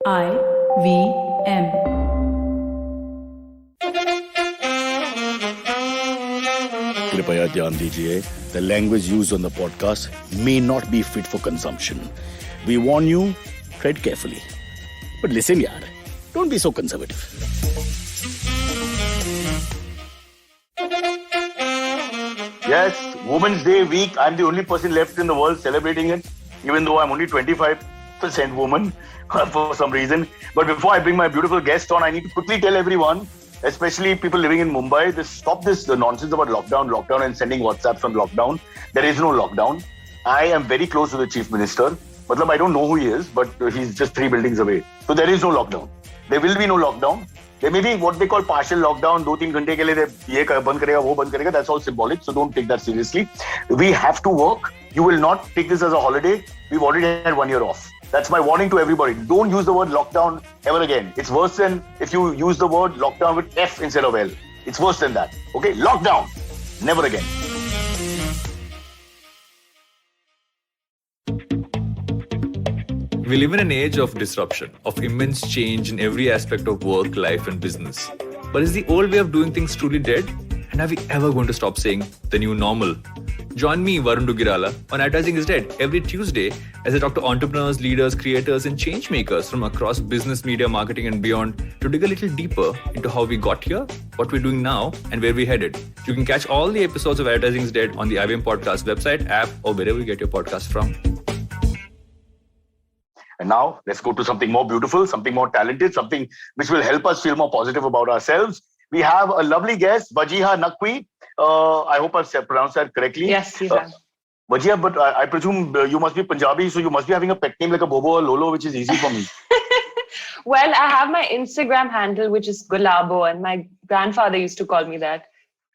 IVM. कृपया ध्यान दीजिए, the language used on the podcast may not be fit for consumption. We warn you, tread carefully. But listen yaar, don't be so conservative. Yes, Women's Day week. I'm the only person left in the world celebrating it, even though I'm only 25% woman for some reason. But before I bring my beautiful guest on, I need to quickly tell everyone, especially people living in Mumbai, stop the nonsense about lockdown and sending WhatsApps on lockdown. There is no lockdown. I am very close to the Chief Minister. I don't know who he is, but he's just 3 buildings away. So there is no lockdown. There will be no lockdown. There may be what they call partial lockdown, 2-3 घंटे के लिए ये बंद करेगा, वो बंद करेगा. That's all symbolic, so don't take that seriously. We have to work. You will not take this as a holiday. We've already had 1 year off. That's my warning to everybody. Don't use the word lockdown ever again. It's worse than if you use the word lockdown with F instead of L. It's worse than that. Okay? Lockdown. Never again. We live in an age of disruption, of immense change in every aspect of work, life, and business. But is the old way of doing things truly dead? And are we ever going to stop saying the new normal? Join me, Varun Dugirala, on Advertising is Dead every Tuesday as I talk to entrepreneurs, leaders, creators, and change makers from across business, media, marketing, and beyond to dig a little deeper into how we got here, what we're doing now, and where we're headed. You can catch all the episodes of Advertising is Dead on the IVM Podcast website, app, or wherever you get your podcast from. And now let's go to something more beautiful, something more talented, something which will help us feel more positive about ourselves. We have a lovely guest, Wajeeha Naqvi. I hope I've pronounced that correctly. Yes, you have. Wajeeha, but I presume you must be Punjabi, so you must be having a pet name like a Bobo or Lolo, which is easy for me. Well, I have my Instagram handle, which is Gulabo, and my grandfather used to call me that.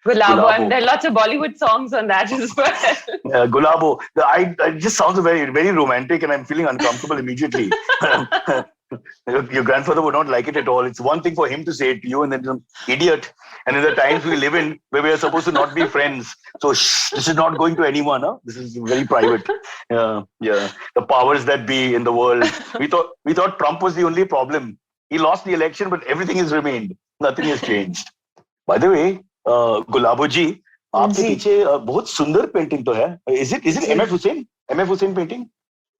Gulabo, and there are lots of Bollywood songs on that as well. Gulabo. It just sounds very, very romantic, and I'm feeling uncomfortable immediately. Your grandfather would not like it at all. It's one thing for him to say it to you, and then some idiot. And in the times we live in, where we are supposed to not be friends, so this is not going to anyone. Huh? This is very private. Yeah. The powers that be in the world. We thought Trump was the only problem. He lost the election, but everything has remained. Nothing has changed. By the way, गुलाबो जी आपके पीछे बहुत सुंदर painting तो है. Is it MF Hussain? MF Hussain painting?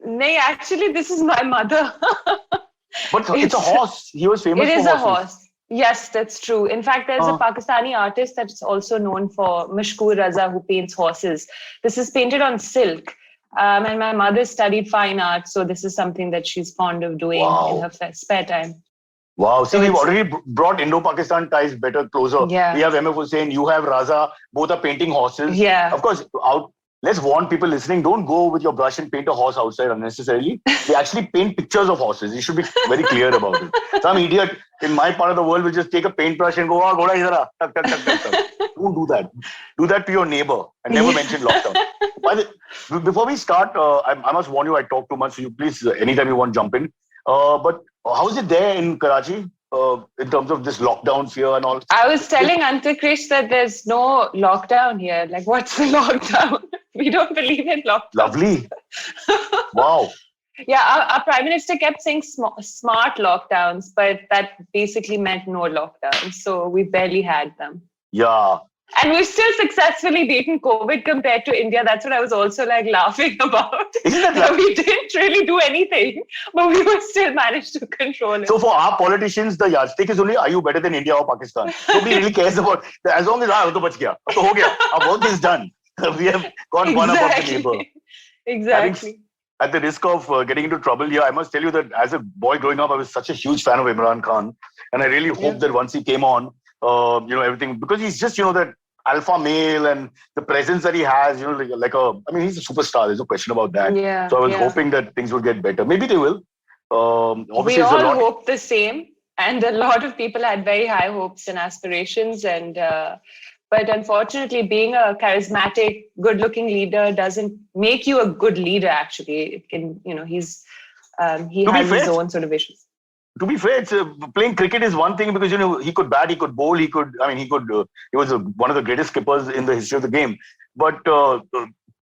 No, actually, this is my mother. But it's a horse. He was famous for horses. It is a horse. Yes, that's true. In fact, there's a Pakistani artist that's also known for Mashkoor Raza, who paints horses. This is painted on silk. And my mother studied fine art, so this is something that she's fond of doing in her spare time. Wow. See, we've already brought Indo-Pakistan ties better closer. Yeah. We have MF Hussain, you have Raza, both are painting horses. Yeah. Of course, let's warn people listening, don't go with your brush and paint a horse outside unnecessarily. They actually paint pictures of horses. You should be very clear about it. Some idiot in my part of the world will just take a paintbrush and go, oh, ghoda idhar aa. Don't do that. Do that to your neighbor and never mention lockdown. Before we start, I must warn you, I talk too much, so you please, anytime you want, jump in. But how is it there in Karachi in terms of this lockdowns here and all? I was telling Antakrish that there's no lockdown here. Like, what's the lockdown? We don't believe in lockdown. Lovely. Wow. Yeah, our Prime Minister kept saying smart lockdowns, but that basically meant no lockdowns. So we barely had them. Yeah. And we've still successfully beaten COVID compared to India. That's what I was also laughing about. Isn't that we didn't really do anything, but we were still managed to control it. So for our politicians, the yardstick is only, are you better than India or Pakistan? Nobody really cares about, as long as to bach gaya, to ho gaya. Our work is done. We have gone one above the neighbor. Exactly. At the risk of getting into trouble here, I must tell you that as a boy growing up, I was such a huge fan of Imran Khan. And I really hope that once he came on, everything, because he's just, that alpha male and the presence that he has, he's a superstar. There's no question about that. Yeah, so I was hoping that things would get better. Maybe they will. We all hope the same. And a lot of people had very high hopes and aspirations. But unfortunately, being a charismatic, good-looking leader doesn't make you a good leader, actually. It can, he has his own sort of issues. To be fair, playing cricket is one thing because he could bat, he could bowl, he was one of the greatest skippers in the history of the game. But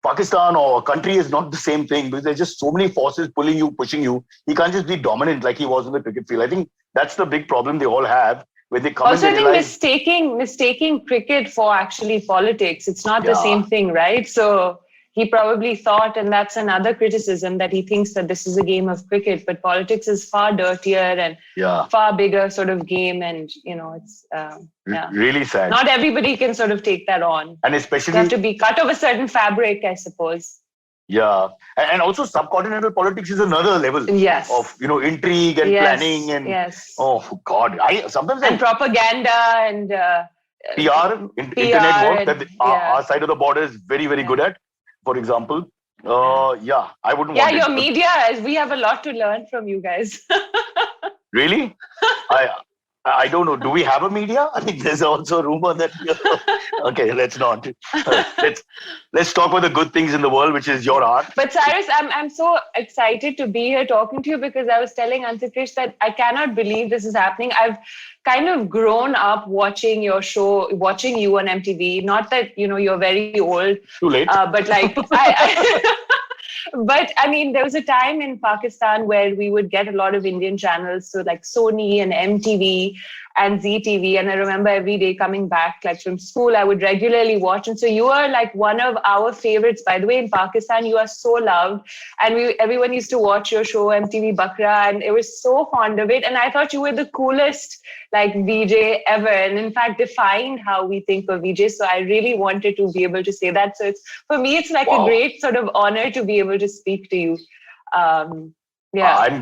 Pakistan or a country is not the same thing because there's just so many forces pulling you, pushing you. He can't just be dominant like he was in the cricket field. I think that's the big problem they all have when they come also, and I they think realize mistaking cricket for actually politics. It's not the same thing, right? So he probably thought, and that's another criticism, that he thinks that this is a game of cricket, but politics is far dirtier and far bigger sort of game. And, it's really sad. Not everybody can sort of take that on. And especially... You have to be cut of a certain fabric, I suppose. Yeah. And also subcontinental politics is another level of, intrigue and planning and, oh God, and propaganda and PR, internet work that our side of the border is very, very good at, for example. I wouldn't want your media, we have a lot to learn from you guys. Really? I don't know. Do we have a media? I think there's also a rumor that... Okay, let's not. Let's talk about the good things in the world, which is your art. But Cyrus, I'm so excited to be here talking to you because I was telling Antikrish that I cannot believe this is happening. I've kind of grown up watching your show, watching you on MTV. Not that, you're very old. Too late. But like... But I mean, there was a time in Pakistan where we would get a lot of Indian channels, so like Sony and MTV and ZTV. And I remember every day coming back, like from school, I would regularly watch. And so you are like one of our favorites. By the way, in Pakistan, you are so loved. And everyone used to watch your show, MTV Bakra, and it was so fond of it. And I thought you were the coolest like VJ ever. And in fact, defined how we think of VJ. So I really wanted to be able to say that. So for me, it's like a great sort of honor to be able to speak to you. I'm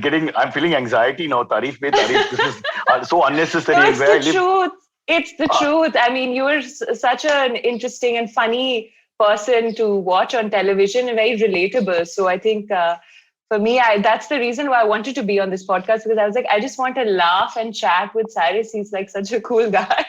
feeling anxiety now. Tarif mein tarif. This is so unnecessary. No, it's the truth. It's the truth. I mean, you were such an interesting and funny person to watch on television and very relatable. So I think for me, that's the reason why I wanted to be on this podcast, because I was like, I just want to laugh and chat with Cyrus. He's like such a cool guy.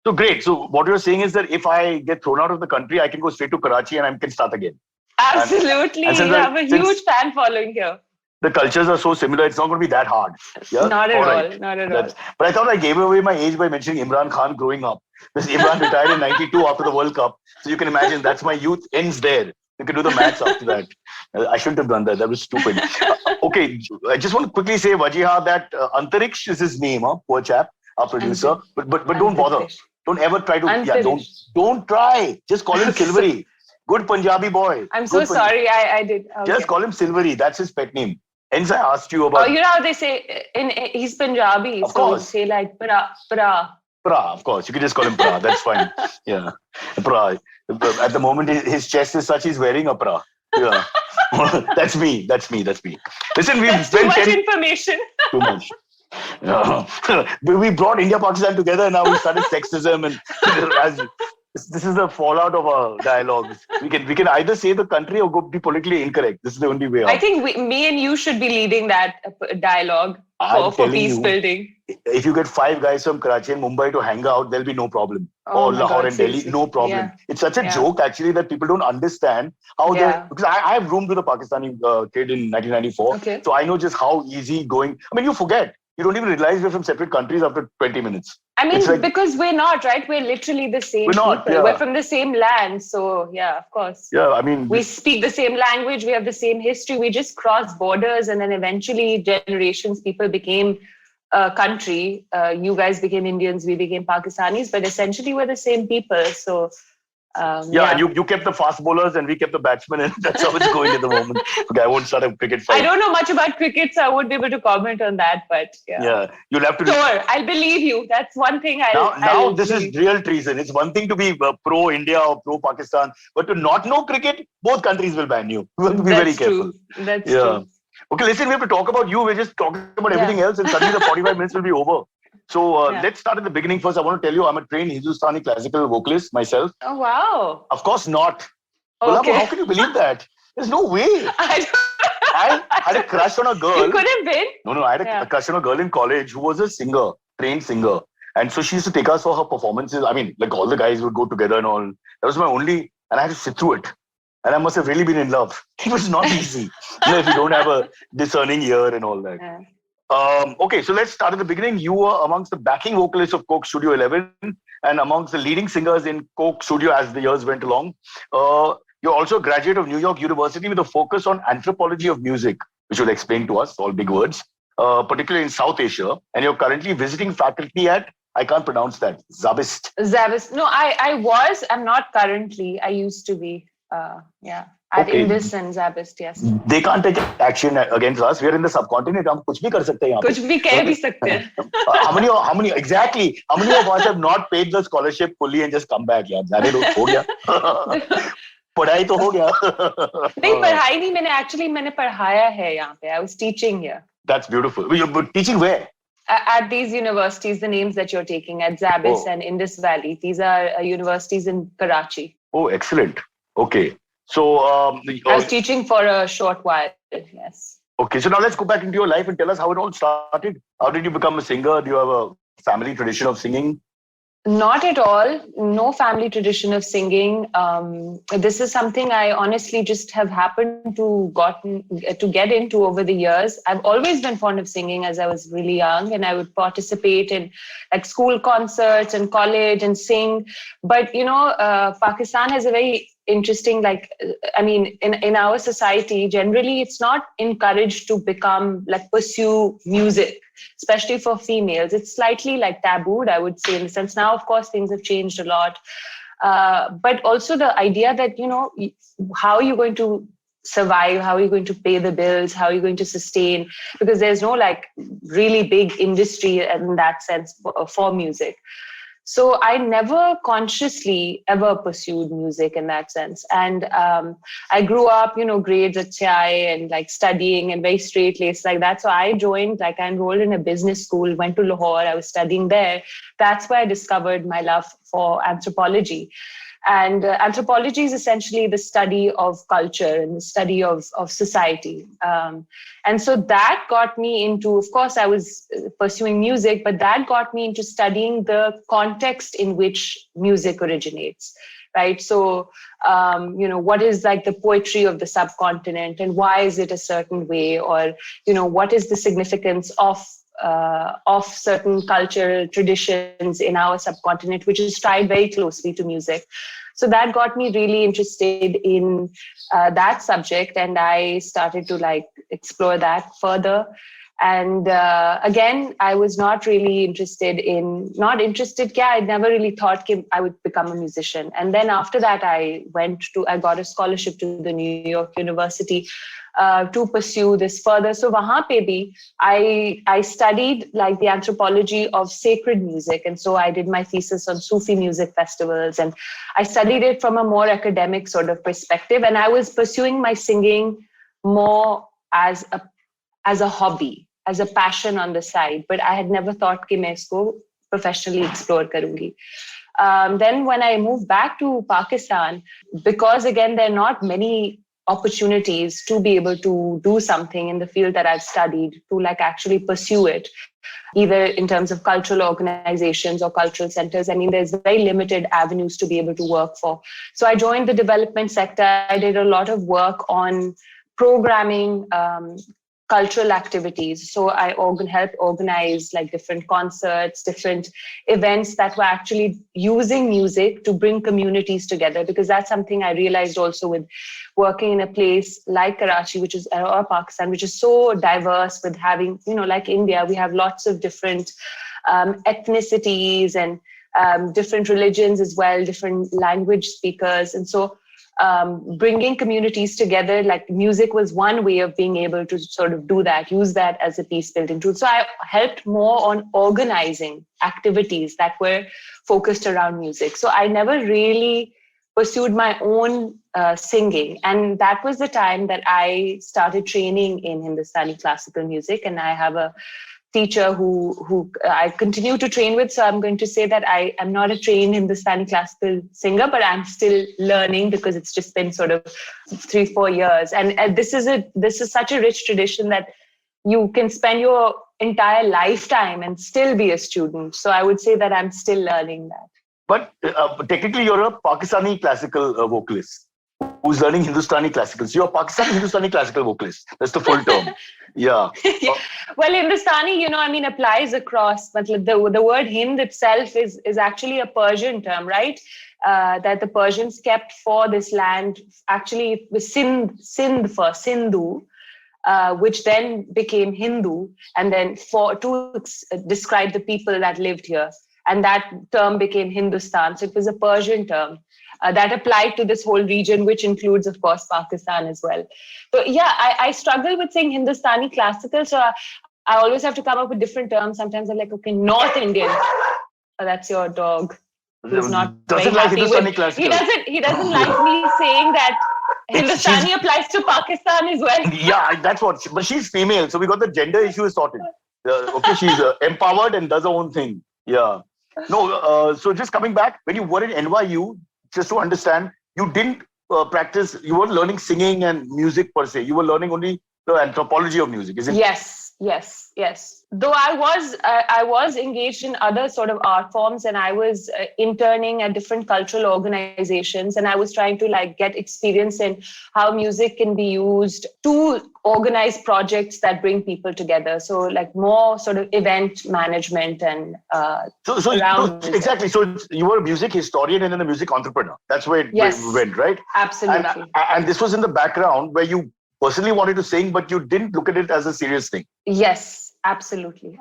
So great. So what you're saying is that if I get thrown out of the country, I can go straight to Karachi and I can start again. Absolutely. You have a huge fan following here. The cultures are so similar, it's not going to be that hard. Yeah? Not at all. Not at all. But I thought I gave away my age by mentioning Imran Khan growing up. Because Imran retired in 92 after the World Cup. So you can imagine that's my youth ends there. You can do the maths after that. I shouldn't have done that. That was stupid. Okay. I just want to quickly say, Wajiha, that Antariksh is his name, poor chap, our producer. But don't bother. Don't ever try to... don't try. Just call him Silvery. Good Punjabi boy. I'm so sorry. I did. Okay. Just call him Silvery. That's his pet name. Hence, I asked you about... Oh, you know how they say, he's Punjabi. Of course. Say like, pra. Pra, of course. You can just call him Pra. That's fine. Yeah. Pra. At the moment, his chest is such, he's wearing a pra. Yeah. That's me. Listen, we've spent too much information. Too much. We brought India-Pakistan together. Now we started sexism and... This is the fallout of our dialogues. We can either say the country or be politically incorrect. This is the only way out. I think me and you should be leading that dialogue for peace building. If you get 5 guys from Karachi and Mumbai to hang out, there'll be no problem. Or Lahore and Delhi, no problem. Yeah. It's such a joke actually that people don't understand how because I have roomed with a Pakistani kid in 1994. Okay. So I know just how easy going. I mean, you forget. You don't even realize we're from separate countries after 20 minutes. I mean, because we're not, right? We're literally the same people. We're from the same land. So, yeah, of course. Yeah, I mean... We speak the same language. We have the same history. We just crossed borders. And then eventually, generations, people became a country. You guys became Indians. We became Pakistanis. But essentially, we're the same people. So... and you kept the fast bowlers and we kept the batsmen, and that's how it's going at the moment. Okay, I won't start a cricket fight. I don't know much about cricket, so I won't be able to comment on that, but yeah. You'll have to... Sure, I'll believe you. That's one thing Now this is real treason. It's one thing to be pro-India or pro-Pakistan, but to not know cricket, both countries will ban you. You have to be very careful. That's true. Okay, listen, we have to talk about you. We're just talking about everything else, and suddenly the 45 minutes will be over. So let's start at the beginning first. I want to tell you, I'm a trained Hindustani classical vocalist myself. Oh, wow. Of course not. Okay. How can you believe that? There's no way. I had a crush on a girl. You could have been. No, I had a crush on a girl in college who was a singer, trained singer. And so she used to take us for her performances. I mean, like all the guys would go together and all. That was my only, and I had to sit through it. And I must have really been in love. It was not easy. If you don't have a discerning ear and all that. Yeah. Okay, so let's start at the beginning. You were amongst the backing vocalists of Coke Studio 11 and amongst the leading singers in Coke Studio as the years went along. Your You're also a graduate of New York University with a focus on anthropology of music, which you'll explain to us, all big words, particularly in South Asia. And you're currently visiting faculty at, I can't pronounce that, Zabist. Zabist. No, I was. I'm not currently. I used to be. At Indus and Zabist, yes. They can't take action against us. We are in the subcontinent. हम कुछ भी कर सकते हैं यहाँ पे. कुछ भी कह भी सकते हैं. How many of us have not paid the scholarship fully and just come back? यार, जाने दो, हो गया. पढ़ाई तो हो गया. नहीं, पढ़ाई नहीं. मैंने पढ़ाया है यहाँ पे. I was teaching here. That's beautiful. You're teaching where? At these universities, the names that you're taking, at Zabist and Indus Valley, these are universities in Karachi. Oh, excellent. Okay. So I was teaching for a short while, yes. Okay, so now let's go back into your life and tell us how it all started. How did you become a singer? Do you have a family tradition of singing? Not at all. No family tradition of singing. This is something I honestly just have happened to get into over the years. I've always been fond of singing as I was really young, and I would participate in like school concerts and college and sing. But Pakistan has a very interesting, in our society, generally it's not encouraged to pursue music, especially for females. It's slightly tabooed, I would say, in the sense. Now, of course, things have changed a lot. But also the idea that, how are you going to survive? How are you going to pay the bills? How are you going to sustain? Because there's no really big industry in that sense for music. So I never consciously ever pursued music in that sense. And I grew up, grades at CI and studying and very straight-laced like that. So I joined, I enrolled in a business school, went to Lahore, I was studying there. That's where I discovered my love for anthropology. And anthropology is essentially the study of culture and the study of society. And so that got me into, of course, I was pursuing music, but that got me into studying the context in which music originates, right? So, what is the poetry of the subcontinent and why is it a certain way? Or, what is the significance of certain cultural traditions in our subcontinent, which is tied very closely to music. So that got me really interested in that subject, and I started to explore that further. And again, I was not really interested. I never really thought I would become a musician. And then after that, I got a scholarship to the New York University to pursue this further. So wahan pe bhi, I studied the anthropology of sacred music. And so I did my thesis on Sufi music festivals, and I studied it from a more academic sort of perspective. And I was pursuing my singing more as a hobby, as a passion on the side. But I had never thought कि मैं इसको professionally explore करूँगी. Then when I moved back to Pakistan, because again, there are not many opportunities to be able to do something in the field that I've studied, to actually pursue it, either in terms of cultural organizations or cultural centers. I mean, there's very limited avenues to be able to work for. So I joined the development sector. I did a lot of work on programming cultural activities. So I helped organize different concerts, different events that were actually using music to bring communities together, because that's something I realized also with working in a place like Karachi, or Pakistan, which is so diverse, with having, like India, we have lots of different ethnicities and different religions as well, different language speakers. And so bringing communities together, music was one way of being able to sort of do that, use that as a peace building tool. So I helped more on organizing activities that were focused around music. So I never really pursued my own singing. And that was the time that I started training in Hindustani classical music. And I have a teacher who I continue to train with. So I'm going to say that I am not a trained Hindustani classical singer, but I'm still learning, because it's just been sort of 3-4 years. And this is such a rich tradition that you can spend your entire lifetime and still be a student. So I would say that I'm still learning that. But technically, you're a Pakistani classical vocalist who's learning Hindustani classical. So you're a Pakistani Hindustani classical vocalist. That's the full term. Yeah. Well, Hindustani, applies across. But the word Hind itself is actually a Persian term, right? that the Persians kept for this land. Actually, it was Sindh first, Sindhu, which then became Hindu, and then to describe the people that lived here. And that term became Hindustan. So it was a Persian term that applied to this whole region, which includes, of course, Pakistan as well. So yeah, I struggle with saying Hindustani classical. So I always have to come up with different terms. Sometimes I'm like, okay, North Indian. Oh, that's your dog. Who's not doesn't very like happy Hindustani with. classical. He doesn't like me saying that Hindustani applies to Pakistan as well. Yeah, that's what. But she's female, so we got the gender issue is sorted. Okay, she's empowered and does her own thing. Yeah. No, so just coming back, when you were in NYU, just to understand, you didn't practice, you weren't learning singing and music per se. You were learning only the anthropology of music, is it? Yes. Though I was engaged in other sort of art forms, and I was interning at different cultural organizations, and I was trying to like get experience in how music can be used to organize projects that bring people together. So like more sort of event management and exactly. So you were a music historian and then a music entrepreneur. That's where it went, right? Absolutely. And this was in the background where you personally wanted to sing, but you didn't look at it as a serious thing. Yes. Absolutely.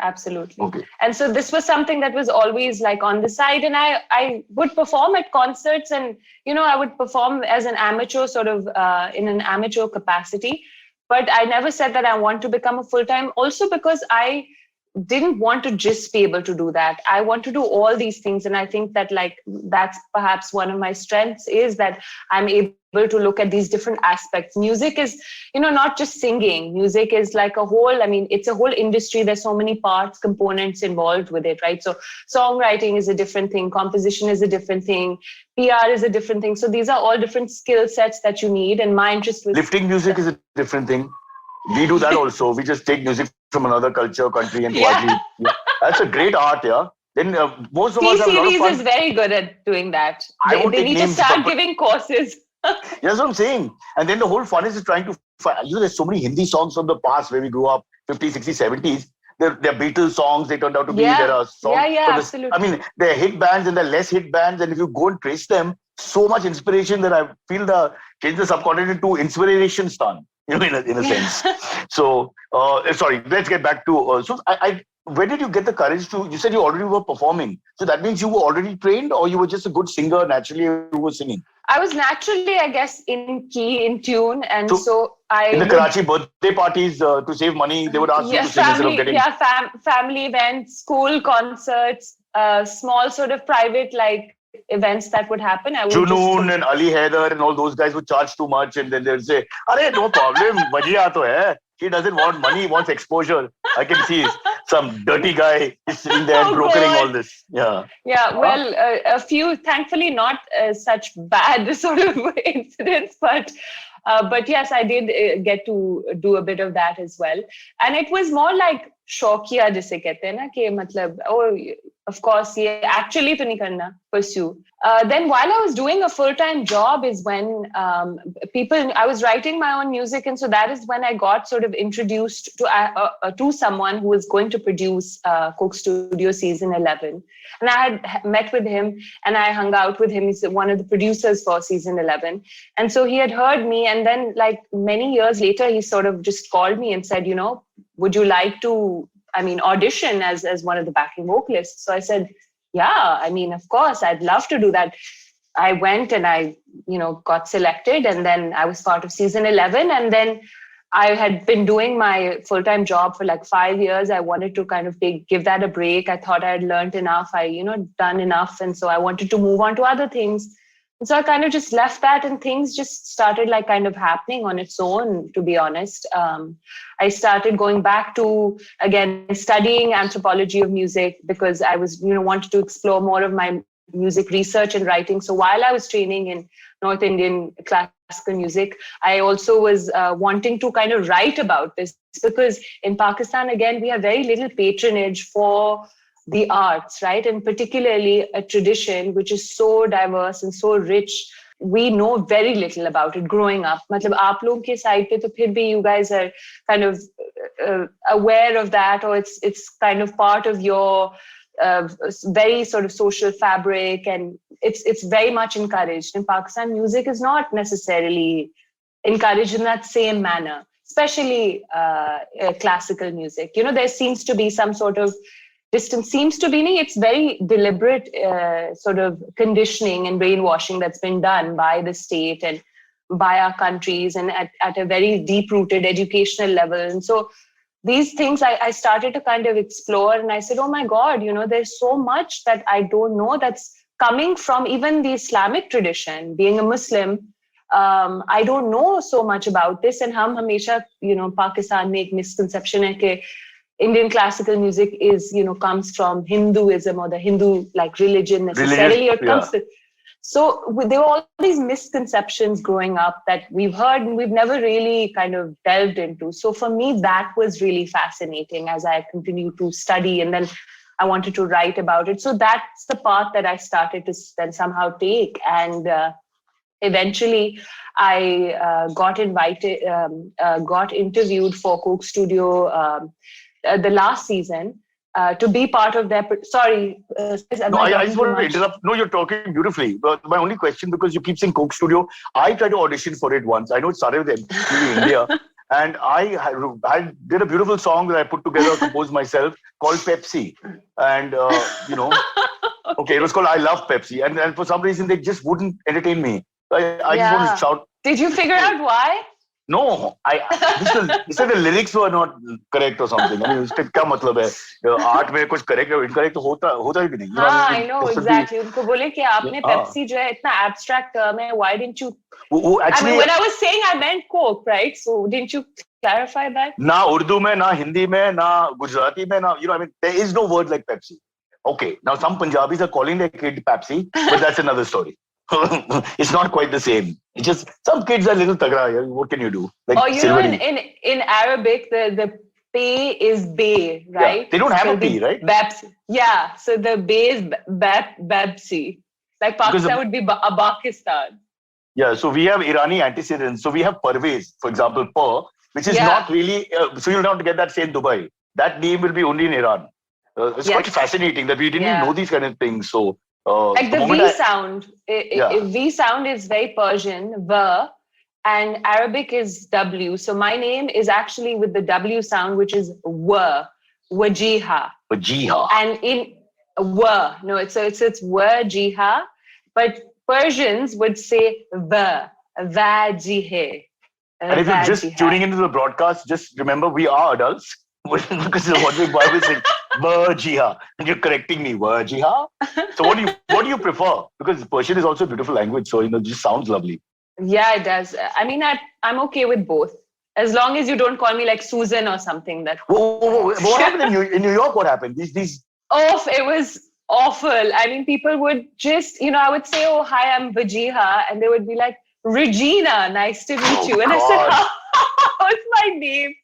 Okay. And so this was something that was always like on the side, and I would perform at concerts, and I would perform as an amateur, sort of in an amateur capacity, but I never said that I want to become a full-time, also because I didn't want to just be able to do that. I want to do all these things, and I think that like that's perhaps one of my strengths, is that I'm able to look at these different aspects. Music is, not just singing. Music is like a whole, it's a whole industry. There's so many parts, components involved with it, right? So songwriting is a different thing. Composition is a different thing. PR is a different thing. So these are all different skill sets that you need. And my interest was... Lifting music is a different thing. We do that also. We just take music from another culture, country, and quietly. Yeah. That's a great art, yeah. Then most of us have a lot of fun. T-Series is very good at doing that. They need to start giving courses. That's what I'm saying. And then the whole fun is trying to find, there's so many Hindi songs from the past where we grew up, 50s, 60s, 70s. They're Beatles songs, they turned out to be, there are songs. Yeah, absolutely. They're hit bands and they're less hit bands. And if you go and trace them, so much inspiration that I feel change the subcontinent to inspiration stan, in a sense. So, sorry, let's get back to, where did you get the courage to, you said you already were performing. So that means you were already trained, or you were just a good singer, naturally you were singing? I was naturally, I guess, in key, in tune. And so I... In the Karachi birthday parties, to save money, they would ask you to sing instead of getting... Yeah, family events, school concerts, small sort of private events that would happen. Junoon and Ali Haider and all those guys would charge too much, and then they'll say, "Arey, no problem, badiya to hai. He doesn't want money, he wants exposure." I can see some dirty guy is sitting there brokering all this. Yeah. Well, a few, thankfully not such bad sort of incidents, but yes, I did get to do a bit of that as well. And it was more like shaukiya jise kehte hain na, ki matlab, of course, ye actually to nahi karna, pursue. Then while I was doing a full-time job is when I was writing my own music. And so that is when I got sort of introduced to someone who was going to produce Coke Studio season 11. And I had met with him and I hung out with him. He's one of the producers for season 11. And so he had heard me. And then many years later, he sort of just called me and said, would you like to, audition as one of the backing vocalists? So I said, yeah, of course, I'd love to do that. I went and I, got selected, and then I was part of season 11. And then I had been doing my full-time job for 5 years. I wanted to kind of give that a break. I thought I had learned enough. Done enough. And so I wanted to move on to other things. And so I kind of just left that, and things just started kind of happening on its own, to be honest. I started going back to, again, studying anthropology of music because I was, wanted to explore more of my music research and writing. So while I was training in North Indian classical music, I also was wanting to kind of write about this, because in Pakistan, again, we have very little patronage for the arts, right? And particularly a tradition which is so diverse and so rich. We know very little about it growing up. Matlab, aap log ke side pe to phir bhi you guys are kind of aware of that, or it's kind of part of your very sort of social fabric, and it's very much encouraged. In Pakistan, music is not necessarily encouraged in that same manner, especially classical music. There seems to be some sort of distance. Seems to be, it's very deliberate sort of conditioning and brainwashing that's been done by the state and by our countries, and at a very deep-rooted educational level. And so these things I started to kind of explore, and I said, oh my God, there's so much that I don't know that's coming from even the Islamic tradition. Being a Muslim, I don't know so much about this. And hum hamesha, Pakistan mein ek misconception hai ke Indian classical music is, comes from Hinduism or the Hindu religion necessarily. So there were all these misconceptions growing up that we've heard and we've never really kind of delved into. So for me, that was really fascinating as I continued to study, and then I wanted to write about it. So that's the path that I started to then somehow take. And eventually I got interviewed for Coke Studio the last season. To be part of their... Sorry. I just want to interrupt. No, you're talking beautifully. But my only question, because you keep saying Coke Studio, I tried to audition for it once. I know it started with MTV India. And I did a beautiful song that I put together, composed myself, called Pepsi. And, okay, it was called I Love Pepsi. And for some reason, they just wouldn't entertain me. I just want to shout. Did you figure out why? No, they said the lyrics were not correct or something. I mean, उसका क्या मतलब है? Art में कुछ correct or incorrect तो होता ही नहीं. I know exactly. उनको बोले कि आपने Pepsi जो है इतना abstract term है. Why didn't you? Actually, I mean, when I was saying I meant Coke, right? So didn't you clarify that? ना उर्दू में, ना हिंदी में, ना गुजराती में, ना I mean, there is no word like Pepsi. Okay, now some Punjabis are calling their kid Pepsi, but that's another story. It's not quite the same. It's just some kids are a little tagra. What can you do? In Arabic, the P is Bay, right? Yeah, they don't have a P, right? Babsi. Yeah, so the Bay is Babsi. Like Pakistan would be Pakistan. Yeah, so we have Irani antecedents. So we have Parvez, for example, which is not really, so you'll not get that say in Dubai. That name will be only in Iran. It's quite fascinating that we didn't know these kind of things. So like the V sound, V sound is very Persian, V, and Arabic is W. So my name is actually with the W sound, which is Wajiha. Wajiha. And in it's Wajiha, but Persians would say Vajihe. And if you're just tuning into the broadcast, just remember we are adults. Because of what Bible is saying, Vajiha, and you're correcting me, Vajiha. So what do you prefer? Because Persian is also a beautiful language, so it just sounds lovely. Yeah, it does. I mean, I'm okay with both, as long as you don't call me like Susan or something. What happened in New York? What happened? These. Oh, it was awful. I mean, people would just, I would say, "Oh, hi, I'm Vajiha," and they would be like, "Regina, nice to meet you." And I said, "What's my name?"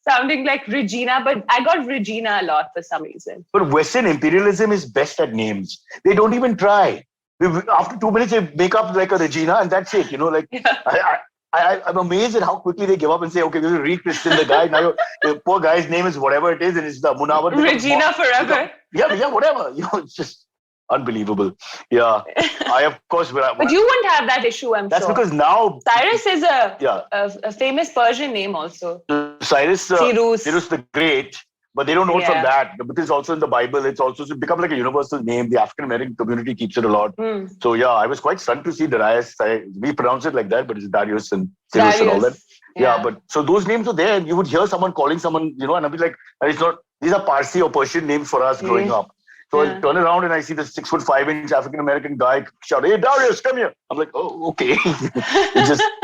Sounding like Regina, but I got Regina a lot for some reason. But Western imperialism is best at names. They don't even try. After 2 minutes, they make up like a Regina, and that's it. I'm amazed at how quickly they give up and say, "Okay, we're going to re-christen the guy." Now your poor guy's name is whatever it is, and it's the Munawar. Regina forever. Yeah, whatever. It's just unbelievable. Yeah, I of course. But you wouldn't have that issue, I'm sure. That's because now Cyrus is a famous Persian name also. Cyrus the Great, but they don't know it from that because it's also in the Bible. It's also become like a universal name. The African American community keeps it a lot. So yeah, I was quite stunned to see Darius. We pronounce it like that, but it's Darius and Cyrus and all that. Yeah, but so those names are there, and you would hear someone calling someone, and I'd be like, it's not. These are Parsi or Persian names for us growing up. So I turn around and I see the 6'5" African American guy shout, "Hey Darius, come here!" I'm like, "Oh, okay."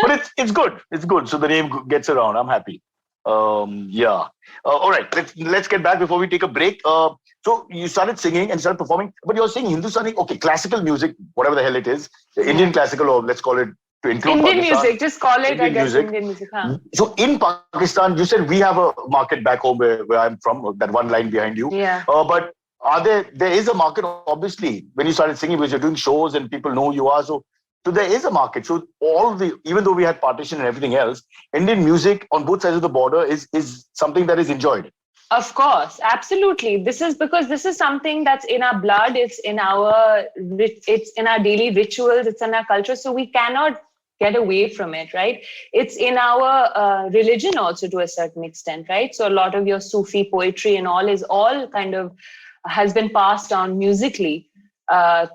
But it's good. It's good. So the name gets around. I'm happy. All right. Let's get back before we take a break. So you started singing and started performing, but you're saying Hindustani, okay, classical music, whatever the hell it is, Indian classical, or let's call it to include Indian Pakistan. Music. Just call it, Indian music. Indian music. Huh? So in Pakistan, you said we have a market back home where I'm from. That one line behind you. Yeah. But there is a market, obviously, when you started singing, because you're doing shows and people know who you are. So there is a market. So even though we had partition and everything else, Indian music on both sides of the border is something that is enjoyed. Of course, absolutely. This is something that's in our blood. It's in our daily rituals. It's in our culture. So we cannot get away from it, right? It's in our religion also to a certain extent, right? So a lot of your Sufi poetry and all is all kind of has been passed down musically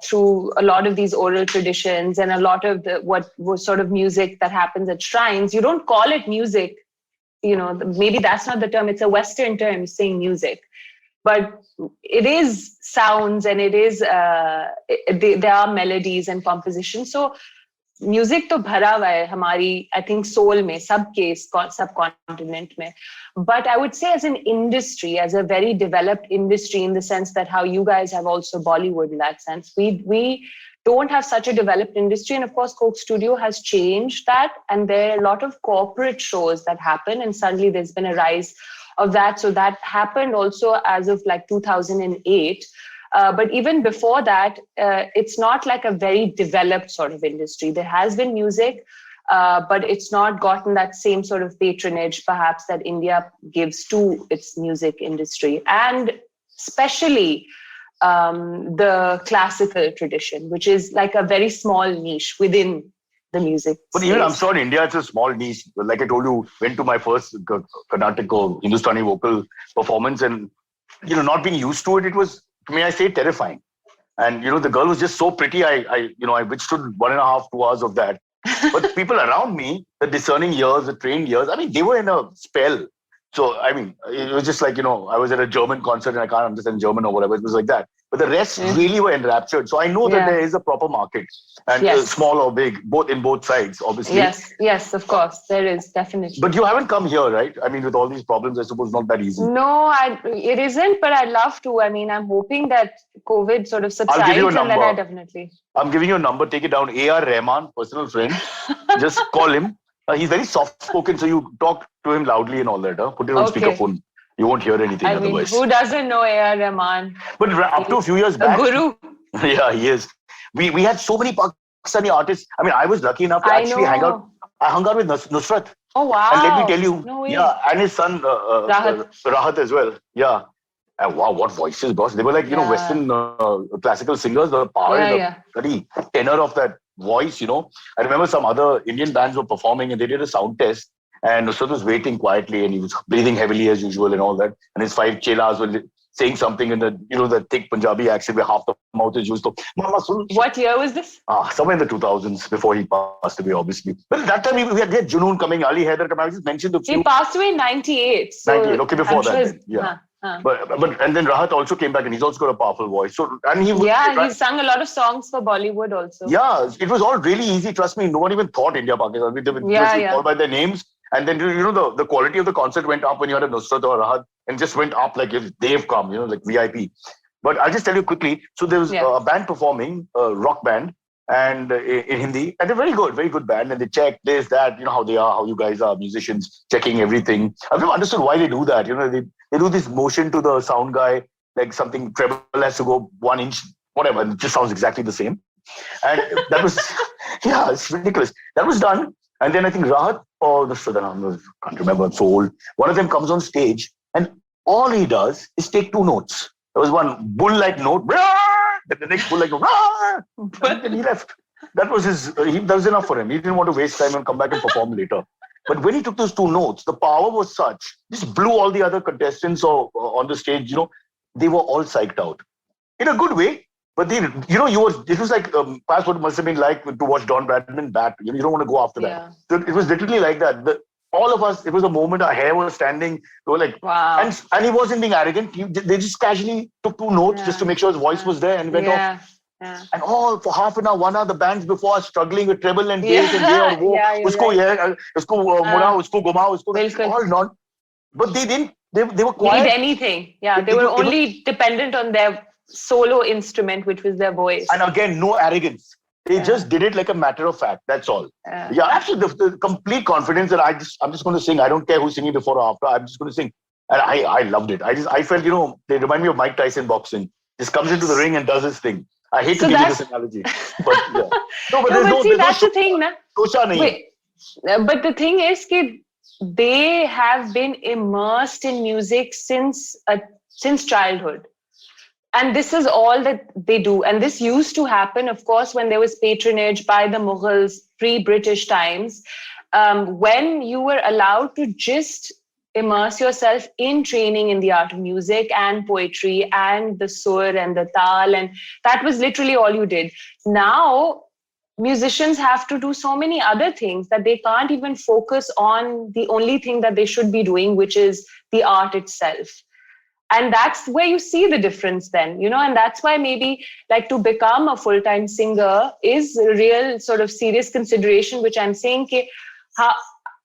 through a lot of these oral traditions and a lot of what sort of music that happens at shrines. You don't call it music. Maybe that's not the term. It's a Western term, saying music, but it is sounds and it is there are melodies and compositions. So music to bhara hua hai hamari, I think, soul mein, sabke subcontinent mein. But I would say as an industry, as a very developed industry, in the sense that how you guys have also Bollywood in that sense, we don't have such a developed industry. And of course, Coke Studio has changed that. And there are a lot of corporate shows that happen. And suddenly there's been a rise of that. So that happened also as of like 2008. But even before that, it's not like a very developed sort of industry. There has been music, but it's not gotten that same sort of patronage, perhaps, that India gives to its music industry. And especially the classical tradition, which is like a very small niche within the music But space. even I'm sure in India, it's a small niche. Like I told you, went to my first Carnatic or Hindustani vocal performance, and not being used to it, it was, may I say, terrifying. And the girl was just so pretty. I withstood 1.5, 2 hours of that. But people around me, the discerning ears, the trained ears, I mean, they were in a spell. So, I mean, it was just like, I was at a German concert and I can't understand German or whatever. It was like that. But the rest really were enraptured. So I know that there is a proper market, and small or big, in both sides, obviously. Yes, of course. There is, definitely. But you haven't come here, right? I mean, with all these problems, I suppose not that easy. No, it isn't, but I'd love to. I mean, I'm hoping that COVID sort of subsides. I'll give you a number. And then I definitely. I'm giving you a number. Take it down. A.R. Rahman, personal friend. Just call him. He's very soft-spoken, so you talk to him loudly and all that. Put it on speakerphone. You won't hear anything otherwise. Who doesn't know A.R. Rahman? But up to a few years back. A guru. Yeah, he is. We had so many Pakistani artists. I mean, I was lucky enough to actually hang out. I hung out with Nusrat. Oh, wow. And let me tell you. No way. Yeah, and his son, Rahat as well. Yeah. And wow, what voices, boss. They were like, Western classical singers. The power, the tenor of that voice, I remember some other Indian bands were performing and they did a sound test. And Nusrat was waiting quietly and he was breathing heavily as usual and all that. And his 5 chelas were saying something in the, the thick Punjabi accent where half the mouth is used. What year was this? Somewhere in the 2000s before he passed away, obviously. But at that time, we had Junoon coming, Ali Haider coming. I just mentioned a few. He passed away in 98. So 98, okay, before that. Yeah. But and then Rahat also came back and he's also got a powerful voice. So he sung a lot of songs for Bollywood also. Yeah, it was all really easy. Trust me, no one even thought India Pakistan. They were called by their names. And then the quality of the concert went up when you had a Nusrat or Rahat, and just went up like if they've come, like VIP. But I'll just tell you quickly. So there was a band performing, a rock band, and in Hindi, and they're very good band. And they check this, that, how they are, how you guys are musicians, checking everything. I've never understood why they do that. They do this motion to the sound guy, like something treble has to go 1 inch, whatever. And it just sounds exactly the same. And that was, it's ridiculous. That was done. And then I think Rahat or I can't remember, I'm so old. One of them comes on stage and all he does is take 2 notes. There was one bull-like note, then the next bull-like note, and then he left. That was that was enough for him. He didn't want to waste time and come back and perform later. But when he took those 2 notes, the power was such, just blew all the other contestants on the stage, they were all psyched out. In a good way. But it was like, past what must have been like to watch Don Bradman bat. You don't want to go after that. So it was literally like that. All of us, it was a moment, our hair was standing. We were like, wow. And he wasn't being arrogant. They just casually took 2 notes just to make sure his voice was there and went off. Yeah. And all for half an hour, 1 hour, the bands before us struggling with treble and bass and usko muna, usko guma, all not. But they didn't, they were quiet. Need anything. Yeah, they were only dependent on their solo instrument, which was their voice. And again, no arrogance. They just did it like a matter of fact. That's all. Actually, the complete confidence that I'm just going to sing. I don't care who's singing before or after. I'm just going to sing. And I loved it. I felt, they remind me of Mike Tyson boxing. Just comes into the ring and does his thing. I hate to give you this analogy. But that's the thing, na? Tosha nahi. Wait, but the thing is, they have been immersed in music since childhood. And this is all that they do. And this used to happen, of course, when there was patronage by the Mughals, pre-British times, when you were allowed to just immerse yourself in training in the art of music and poetry and the sur and the tal. And that was literally all you did. Now, musicians have to do so many other things that they can't even focus on the only thing that they should be doing, which is the art itself. And that's where you see the difference then, and that's why maybe like to become a full-time singer is a real sort of serious consideration, which I'm saying,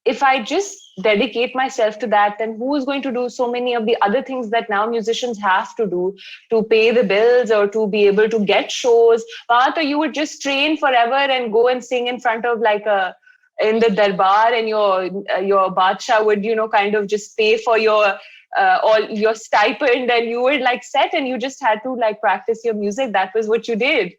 if I just dedicate myself to that, then who is going to do so many of the other things that now musicians have to do to pay the bills or to be able to get shows? Or you would just train forever and go and sing in front of in the darbar, and your Badshah would, kind of just pay for your all your stipend, and you were like set, and you just had to like practice your music. That was what you did.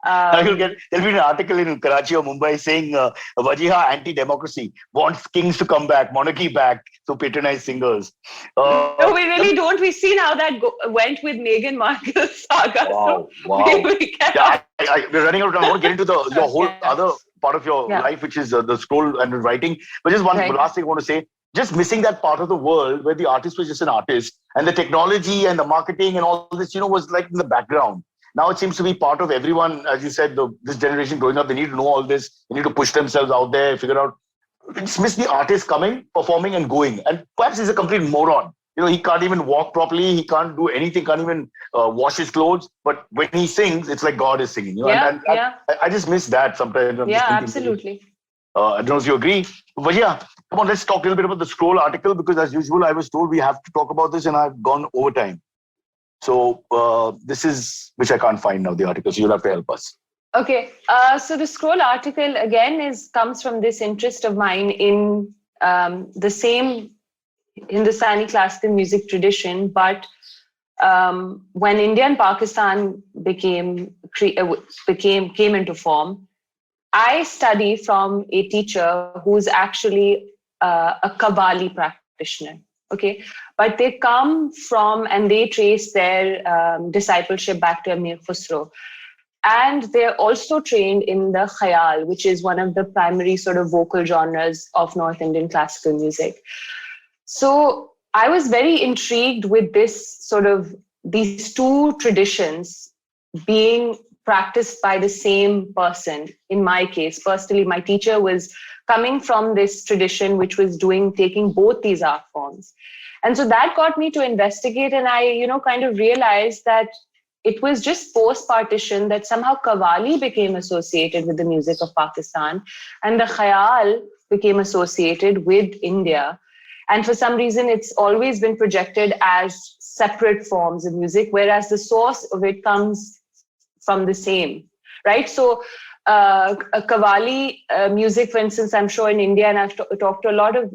There'll be an article in Karachi or Mumbai saying Wajiha anti-democracy wants kings to come back, monarchy back, to patronize singers. No, we really don't. We've seen how that went with Meghan Markle's saga. Wow. We're running out of time. I want to get into your whole other part of your life, which is the scroll and writing. But just one last thing I want to say. Just missing that part of the world where the artist was just an artist, and the technology and the marketing and all this, was like in the background. Now it seems to be part of everyone. As you said, this generation growing up, they need to know all this. They need to push themselves out there, figure out. Just miss the artist coming, performing and going. And perhaps he's a complete moron. He can't even walk properly. He can't do anything, can't even wash his clothes. But when he sings, it's like God is singing. I just miss that sometimes. Absolutely. I don't know if you agree. But come on, let's talk a little bit about the scroll article, because as usual, I was told we have to talk about this and I've gone over time. So this is, which I can't find now, the article. So you'll have to help us. Okay. So the scroll article again comes from this interest of mine in the same Hindustani classical music tradition, but when India and Pakistan came into form, I study from a teacher who's actually a Qawwali practitioner. Okay, but they come from and they trace their discipleship back to Amir Khusro. And they're also trained in the khayal, which is one of the primary sort of vocal genres of North Indian classical music. So I was very intrigued with these two traditions being practiced by the same person. In my case, personally, my teacher was coming from this tradition, which was taking both these art forms. And so that got me to investigate. And I, kind of realized that it was just post-partition that somehow Qawwali became associated with the music of Pakistan and the khayal became associated with India. And for some reason, it's always been projected as separate forms of music, whereas the source of it comes from the same, right? So Qawwali music, for instance, I'm sure in India, and I've talked to a lot of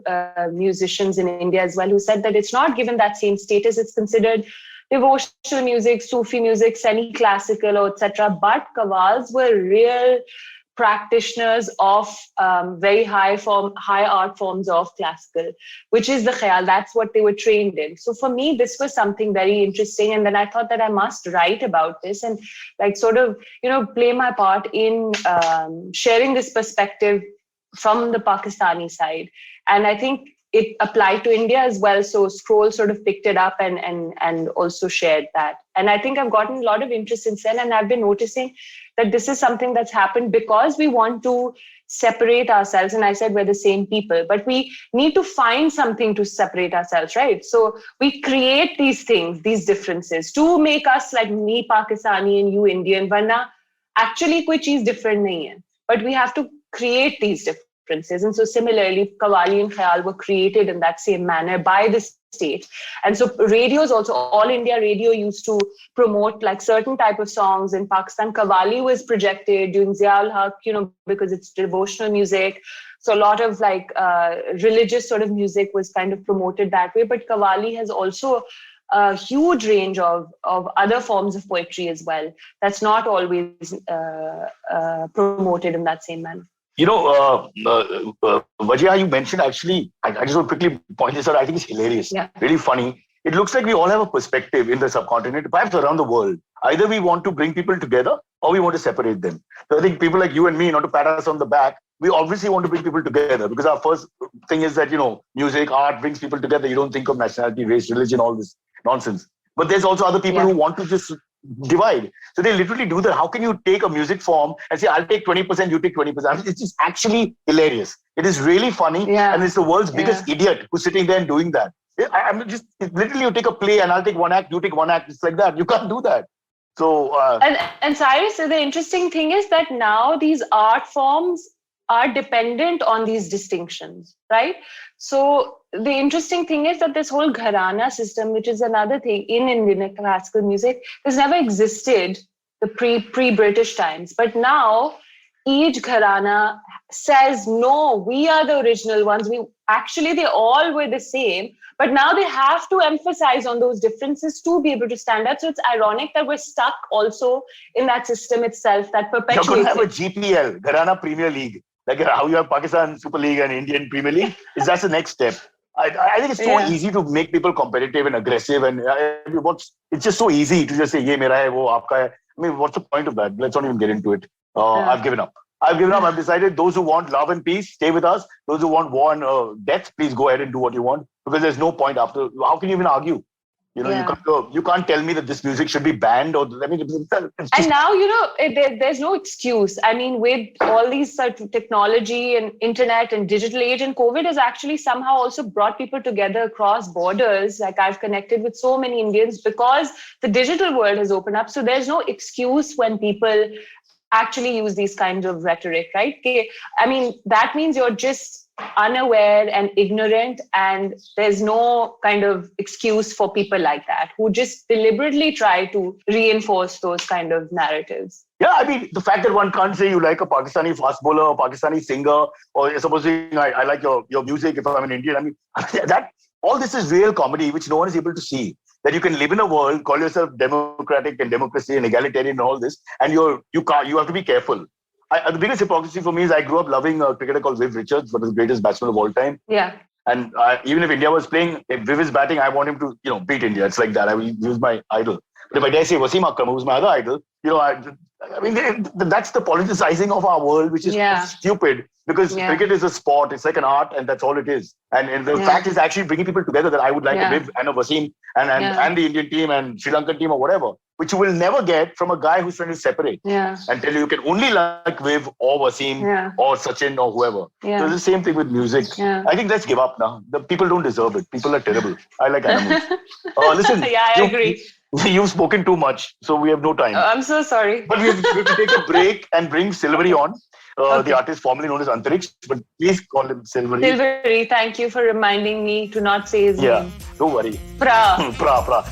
musicians in India as well, who said that it's not given that same status. It's considered devotional music, Sufi music, semi-classical, or etc. But Qawwals were real practitioners of very high art forms of classical, which is the khayal. That's what they were trained in. So for me, this was something very interesting. And then I thought that I must write about this and play my part in sharing this perspective from the Pakistani side. And I think it applied to India as well. So Scroll sort of picked it up and also shared that. And I think I've gotten a lot of interest since then. And I've been noticing that this is something that's happened because we want to separate ourselves. And I said, we're the same people, but we need to find something to separate ourselves, right? So we create these things, these differences to make us like me Pakistani and you Indian. Varna actually koi cheez different nahi hai. But we have to create these differences. And so similarly, Qawwali and Khayal were created in that same manner by the state. And so radios also, All India Radio used to promote like certain type of songs. In Pakistan, Qawwali was projected during Zia-ul Haq, because it's devotional music. So a lot of religious sort of music was kind of promoted that way. But Qawwali has also a huge range of other forms of poetry as well. That's not always promoted in that same manner. Vajia, you mentioned actually, I just want to quickly point this out. I think it's hilarious, really funny. It looks like we all have a perspective in the subcontinent, perhaps around the world. Either we want to bring people together or we want to separate them. So I think people like you and me, not to pat us on the back, we obviously want to bring people together because our first thing is that, music, art brings people together. You don't think of nationality, race, religion, all this nonsense. But there's also other people who want to just divide. So they literally do that. How can you take a music form and say, I'll take 20%, you take 20%? I mean, it's just actually hilarious. It is really funny. And it's the world's biggest idiot who's sitting there and doing that. I'm just literally, you take a play and I'll take one act, you take one act. It's like that. You can't do that. So and Cyrus, the interesting thing is that now these art forms are dependent on these distinctions, right? So the interesting thing is that this whole gharana system, which is another thing in Indian classical music, this never existed the pre-British times. But now each gharana says, no, we are the original ones. They all were the same. But now they have to emphasize on those differences to be able to stand out. So it's ironic that we're stuck also in that system itself that perpetuates. You're going to have a GPL, Gharana Premier League, like how you have Pakistan Super League and Indian Premier League. That's the next step. I think it's so easy to make people competitive and aggressive, and it's just so easy to just say, "Ye mera hai, wo aapka hai." I mean, what's the point of that? Let's not even get into it. I've given up. I've decided those who want love and peace, stay with us. Those who want war and death, please go ahead and do what you want. Because there's no point after. How can you even argue? You can't tell me that this music should be banned or. I mean, and now there's no excuse. I mean, with all these technology and internet and digital age, and COVID has actually somehow also brought people together across borders. Like I've connected with so many Indians because the digital world has opened up. So there's no excuse when people actually use these kinds of rhetoric, right? I mean, that means you're just unaware and ignorant, and there's no kind of excuse for people like that who just deliberately try to reinforce those kind of narratives. Yeah, I mean, the fact that one can't say you like a Pakistani fast bowler or Pakistani singer, or supposing I like your music if I'm an Indian. I mean, that all this is real comedy, which no one is able to see. That you can live in a world, call yourself democratic and democracy and egalitarian and all this, and you have to be careful. The biggest hypocrisy for me is I grew up loving a cricketer called Viv Richards, one of the greatest batsmen of all time. Yeah. And even if India was playing, if Viv is batting, I want him to beat India. It's like that. I will use my idol. But if I dare say Wasim Akram, who's my other idol, I mean, that's the politicizing of our world, which is stupid. Because cricket is a sport, it's like an art, and that's all it is. And the fact is actually bringing people together that I would like a Viv and a Wasim and the Indian team and Sri Lankan team or whatever, which you will never get from a guy who's trying to separate and tell you can only like Viv or Wasim or Sachin or whoever. So it's the same thing with music. I think let's give up now. The people don't deserve it. People are terrible. I like animals. Listen. I agree. You've spoken too much, so we have no time. I'm so sorry. But we have to take a break and bring Silvery on. The artist formerly known as Antariksh, but please call him Silvery. Silvery, thank you for reminding me to not say his name. Don't worry. Pra. Pra.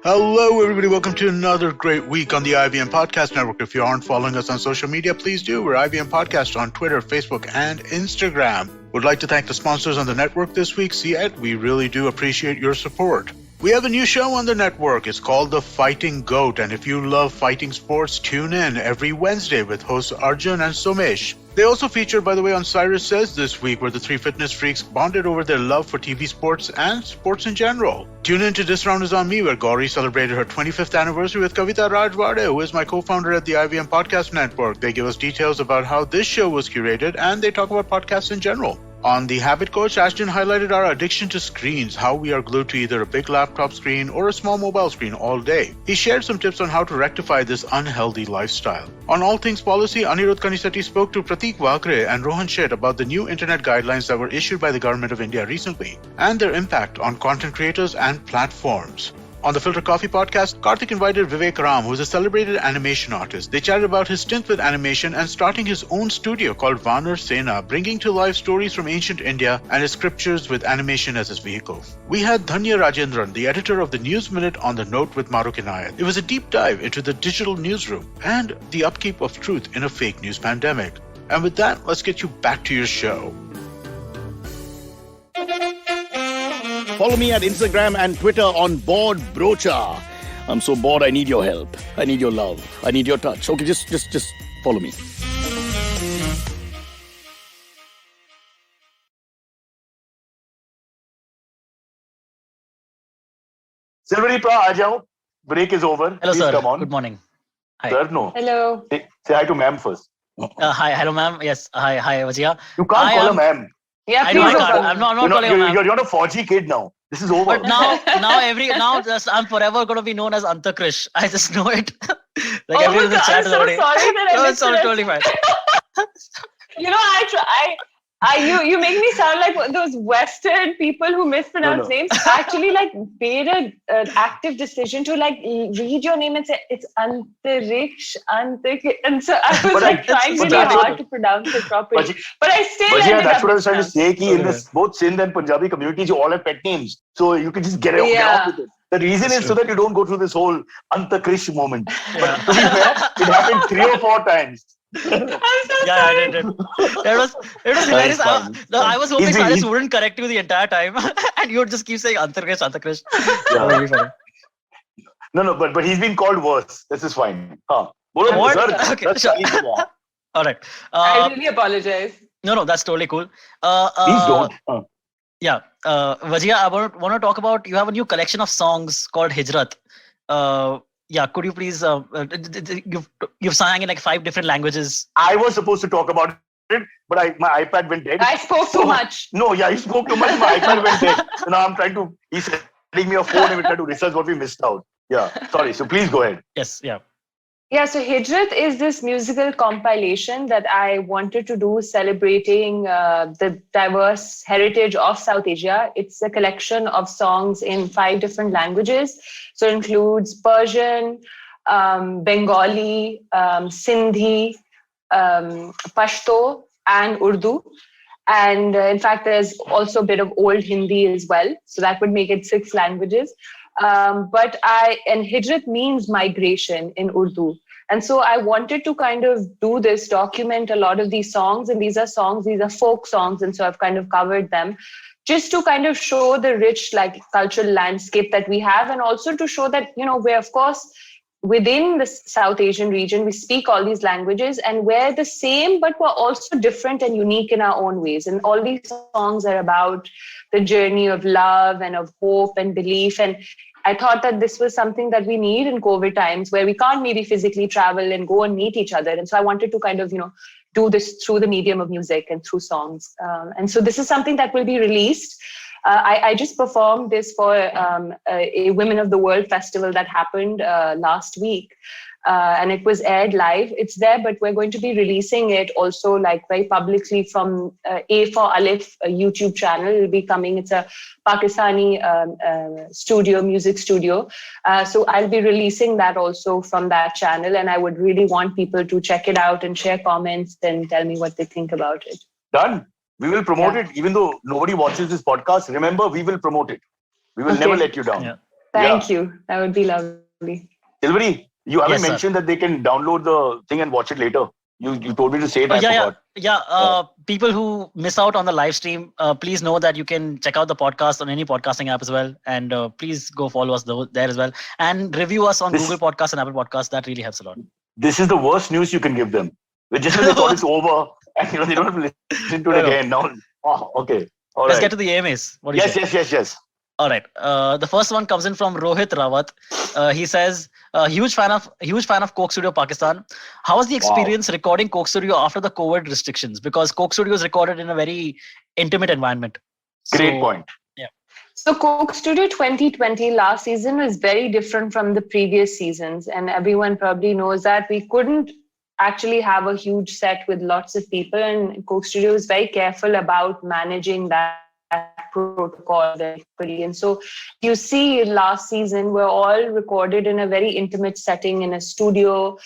Hello, everybody. Welcome to another great week on the IVM Podcast Network. If you aren't following us on social media, please do. We're IVM Podcast on Twitter, Facebook, and Instagram. Would like to thank the sponsors on the network this week, CET. We really do appreciate your support. We have a new show on the network. It's called The Fighting Goat. And if you love fighting sports, tune in every Wednesday with hosts Arjun and Somesh. They also featured, by the way, on Cyrus Says this week, where the three fitness freaks bonded over their love for TV sports and sports in general. Tune in to This Round Is On Me, where Gauri celebrated her 25th anniversary with Kavita Rajwade, who is my co-founder at the IVM Podcast Network. They give us details about how this show was curated, and they talk about podcasts in general. On The Habit Coach, Ashton highlighted our addiction to screens, how we are glued to either a big laptop screen or a small mobile screen all day. He shared some tips on how to rectify this unhealthy lifestyle. On All Things Policy, Anirudh Kanisati spoke to Pratik Vakre and Rohan Sheth about the new internet guidelines that were issued by the Government of India recently and their impact on content creators and platforms. On the Filter Coffee podcast, Karthik invited Vivek Ram, who is a celebrated animation artist. They chatted about his stint with animation and starting his own studio called Vanar Sena, bringing to life stories from ancient India and his scriptures with animation as his vehicle. We had Dhanya Rajendran, the editor of the News Minute, on the Note with Maruk Inayat. It was a deep dive into the digital newsroom and the upkeep of truth in a fake news pandemic. And with that, let's get you back to your show. Follow me at Instagram and Twitter on Board Brocha. I'm so bored. I need your help. I need your love. I need your touch. Okay, just follow me. Silvery Pa, aa jao. Break is over. Hello, Please sir. come on. Good morning. Hi. Sir, no. Hello. Say hi to ma'am first. Hi. Hello, ma'am. Yes. Hi, Vajia. You can't call her ma'am. Yeah, I know please I don't can't. call I'm me. not calling her ma'am. You're not a 4G kid now. This is over. But now I'm forever going to be known as Antakrish. I just know it. Like Oh everyone my in the God, chat I'm is so already. sorry that I No, it's misread. totally fine. You know, you make me sound like those Western people who mispronounce No. names. Actually, like made an active decision to like read your name and say it's Antariksha, and so I was like trying really hard to pronounce it properly. But I still ended that's up what I was trying to say. In Okay. this both Sindh and Punjabi communities, you all have pet names, so you can just get off with it. The reason is so that you don't go through this whole Antakrish moment. But to be fair, it happened 3 or 4 times. I'm so Yeah, sorry. I did. It was hilarious. I was hoping Cyrus wouldn't correct you the entire time, and you would just keep saying Antakrish. Yeah. Really funny. No, but he's been called worse. This is fine. Bolo, What? sir, Okay, sir, sure. please go on. All right. I really apologize. No, that's totally cool. Please don't. Yeah, Vajia, I want to talk about, you have a new collection of songs called Hijrat. Yeah, could you please, you've sang in like 5 different languages. I was supposed to talk about it, but my iPad went dead. I spoke too much. No, yeah, you spoke too much. My iPad went dead. So now he's sending me a phone and we're trying to research what we missed out. Yeah, sorry. So please go ahead. Yes, yeah. Yeah, so Hijrat is this musical compilation that I wanted to do celebrating the diverse heritage of South Asia. It's a collection of songs in 5 different languages. So it includes Persian, Bengali, Sindhi, Pashto, and Urdu. And in fact, there's also a bit of old Hindi as well. So that would make it 6 languages. And Hijrat means migration in Urdu. And so I wanted to kind of do this, document a lot of these songs. And these are folk songs. And so I've kind of covered them just to kind of show the rich like cultural landscape that we have. And also to show that, we're of course, within the South Asian region, we speak all these languages and we're the same, but we're also different and unique in our own ways. And all these songs are about the journey of love and of hope and belief. And I thought that this was something that we need in COVID times where we can't maybe physically travel and go and meet each other. And so I wanted to kind of, do this through the medium of music and through songs. And so this is something that will be released. I just performed this for a Women of the World festival that happened last week. And it was aired live. It's there, but we're going to be releasing it also like very publicly from A for Alif, a YouTube channel. It'll be coming. It's a Pakistani music studio. So I'll be releasing that also from that channel. And I would really want people to check it out and share comments and tell me what they think about it. Done. We will promote it. Even though nobody watches this podcast, remember, we will promote it. We will never let you down. Yeah. Thank you. That would be lovely. Silvery, you haven't Yes, mentioned that they can download the thing and watch it later. You told me to say it. I forgot. People who miss out on the live stream, please know that you can check out the podcast on any podcasting app as well. And please go follow us there as well. And review us on Google Podcasts and Apple Podcasts. That really helps a lot. This is the worst news you can give them. Just when they thought it's over, and they don't have to listen to it again. Now, okay. Let's get to the AMAs. What do you say? Yes. All right. The first one comes in from Rohit Rawat. He says, huge fan of Coke Studio Pakistan. How was the experience recording Coke Studio after the COVID restrictions? Because Coke Studio is recorded in a very intimate environment. Great point. Yeah. So Coke Studio 2020 last season was very different from the previous seasons. And everyone probably knows that we couldn't actually have a huge set with lots of people. And Coke Studio is very careful about managing that protocol. And so you see last season, we're all recorded in a very intimate setting in a studio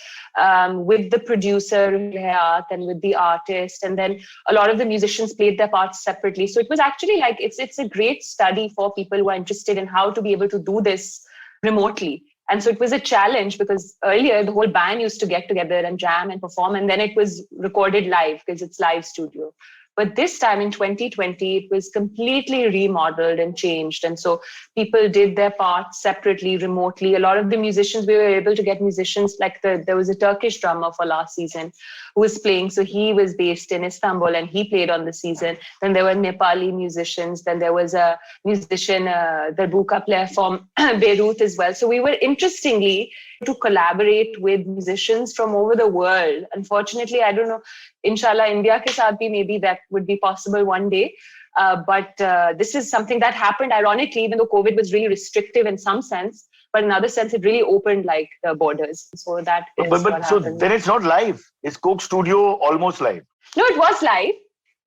with the producer and with the artist. And then a lot of the musicians played their parts separately. So it was actually like, it's a great study for people who are interested in how to be able to do this remotely. And so it was a challenge because earlier the whole band used to get together and jam and perform, and then it was recorded live because it's live studio. But this time in 2020, it was completely remodeled and changed. And so people did their parts separately, remotely. A lot of the musicians, we were able to get musicians, like there was a Turkish drummer for last season who was playing. So he was based in Istanbul and he played on the season. Then there were Nepali musicians. Then there was a musician, the Buka player from Beirut as well. So we were interestingly to collaborate with musicians from over the world. Unfortunately, I don't know, inshallah, India ke saath bhi maybe that would be possible one day. But this is something that happened ironically, even though COVID was really restrictive in some sense, but in another sense, it really opened like the borders. So that is but so happened. Then it's not live. Is Coke Studio almost live? No, it was live.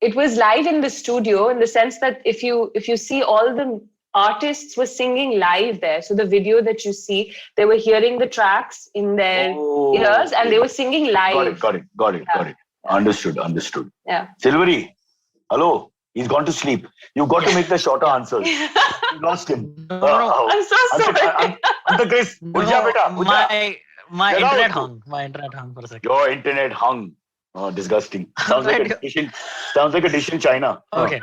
It was live in the studio in the sense that if you see, all the artists were singing live there. So the video that you see, they were hearing the tracks in their ears and they were singing live. Got it. Understood. Yeah. Silvery, hello. He's gone to sleep. You've got to make the shorter answers. You lost him. No. I'm so sorry. Uncle Chris, My internet hung. My internet hung for a second. Your internet hung. Oh, disgusting. Sounds like a dish in China. Okay.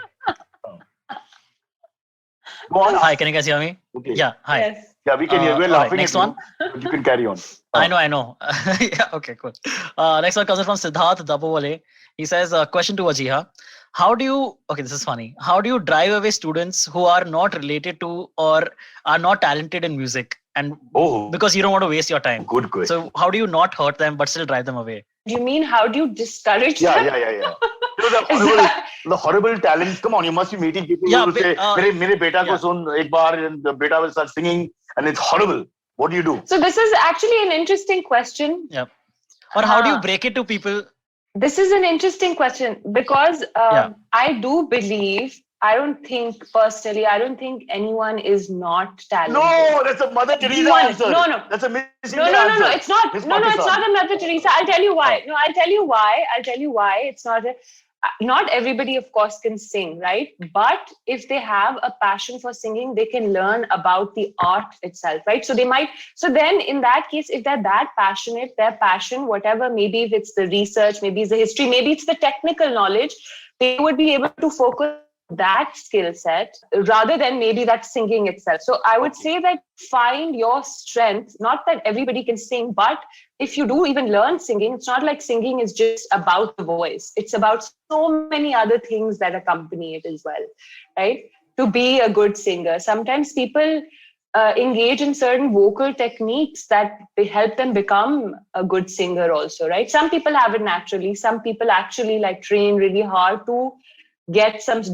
Go on. Hi, can you guys hear me? Okay. Yeah, hi. Yes. Yeah, we can hear. We're all right, laughing next at one. you, but you can carry on. I know. Yeah, okay, cool. Next one comes in from Siddharth Dabowale. He says, question to Wajiha. This is funny. How do you drive away students who are not related to or are not talented in music? And because you don't want to waste your time. Good question. So how do you not hurt them but still drive them away? Do you mean how do you discourage them? Yeah. The horrible talents. Come on, you must be meeting people who will say, "Mere beta ko sun ek baar," and the beta will start singing, and it's horrible. What do you do? So this is actually an interesting question. Yeah. Or how do you break it to people? This is an interesting question because I do believe, I don't think anyone is not talented. No, that's a Mother Teresa answer. No. That's a Miss No, it's not. It's not a Mother Teresa. I'll tell you why. No, I'll tell you why. It's not everybody, of course, can sing, right? But if they have a passion for singing, they can learn about the art itself, right? So then in that case, if they're that passionate, their passion, whatever, maybe if it's the research, maybe it's the history, maybe it's the technical knowledge, they would be able to focus that skill set rather than maybe that singing itself. So I would say that find your strength, not that everybody can sing, but if you do even learn singing, it's not like singing is just about the voice. It's about so many other things that accompany it as well, right? To be a good singer. Sometimes people engage in certain vocal techniques that help them become a good singer also, right? Some people have it naturally. Some people actually like train really hard to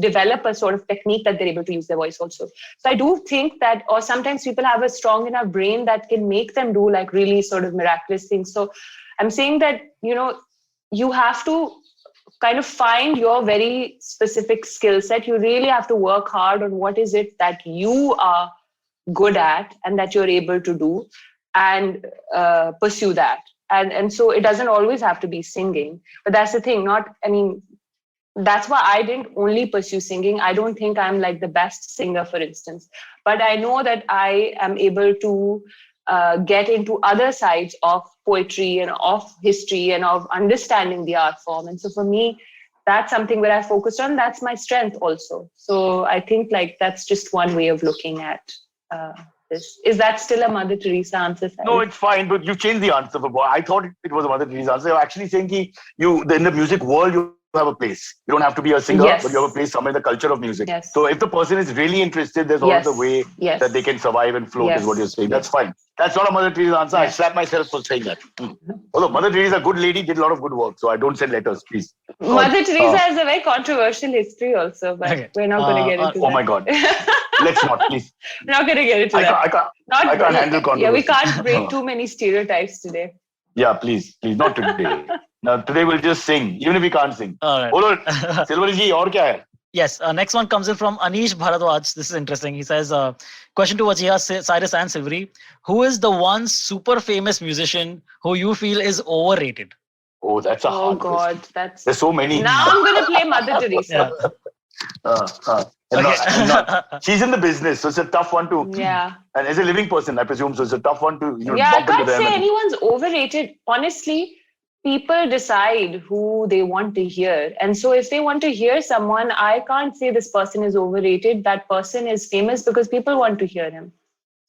develop a sort of technique that they're able to use their voice also. So I do think that, or sometimes people have a strong enough brain that can make them do like really sort of miraculous things. So I'm saying that, you have to kind of find your very specific skill set. You really have to work hard on what is it that you are good at and that you're able to do and pursue that. And so it doesn't always have to be singing, but that's the thing. That's why I didn't only pursue singing. I don't think I'm like the best singer, for instance, but I know that I am able to get into other sides of poetry and of history and of understanding the art form. And so for me, that's something where I focused on. That's my strength also. So I think like that's just one way of looking at this. Is that still a Mother Teresa answer? No, it's fine, but you've changed the answer. I thought it was a Mother Teresa answer. You're actually saying in the music world, you have a place. You don't have to be a singer, but you have a place somewhere in the culture of music. Yes. So if the person is really interested, there's always a way that they can survive and float, is what you're saying. That's fine. That's not a Mother Teresa answer. I slap myself for saying that. Although Mother Teresa, a good lady, did a lot of good work. So I don't send letters, please. Mother Teresa has a very controversial history also, but we're not going to get into that. Oh my God. Let's not, please. We're not going to get into that. I can't handle controversy. Yeah, we can't break too many stereotypes today. Yeah, please, not today. Now, today we'll just sing, even if we can't sing. All right. Hold on. Silvery ji, aur kya hai? Yes, next one comes in from Anish Bharadwaj. This is interesting. He says, question to Wajiha, Cyrus and Silvery. Who is the one super famous musician who you feel is overrated? Oh, that's a hard question. There's so many. Now I'm going to play Mother Teresa. She's in the business, so it's a tough one to. Yeah. And as a living person, I presume, so it's a tough one to. I can't say anyone's overrated. Honestly, people decide who they want to hear. And so if they want to hear someone, I can't say this person is overrated. That person is famous because people want to hear him.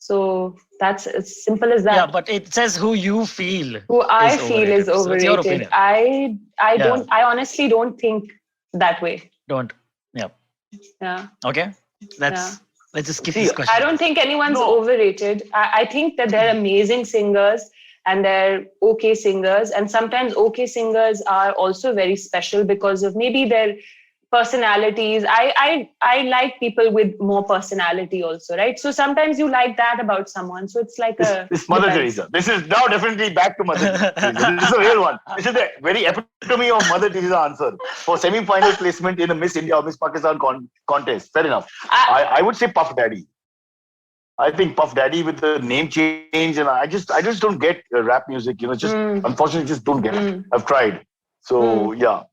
So that's as simple as that. Yeah, but it says who you feel. Who I feel is So it's your opinion. I honestly don't think that way. Don't. Yeah. Okay. Let's just skip this question. I don't think anyone's overrated. I think that they're amazing singers and they're okay singers. And sometimes okay singers are also very special because of maybe their personalities. I like people with more personality also, right? So sometimes you like that about someone. So it's like this Mother Teresa. This is now definitely back to Mother Teresa. This is a real one. This is the very epitome of Mother Teresa answer for semi-final placement in a Miss India or Miss Pakistan contest. Fair enough. I would say Puff Daddy. I think Puff Daddy with the name change, and I just don't get rap music. Unfortunately, just don't get it. I've tried. So yeah.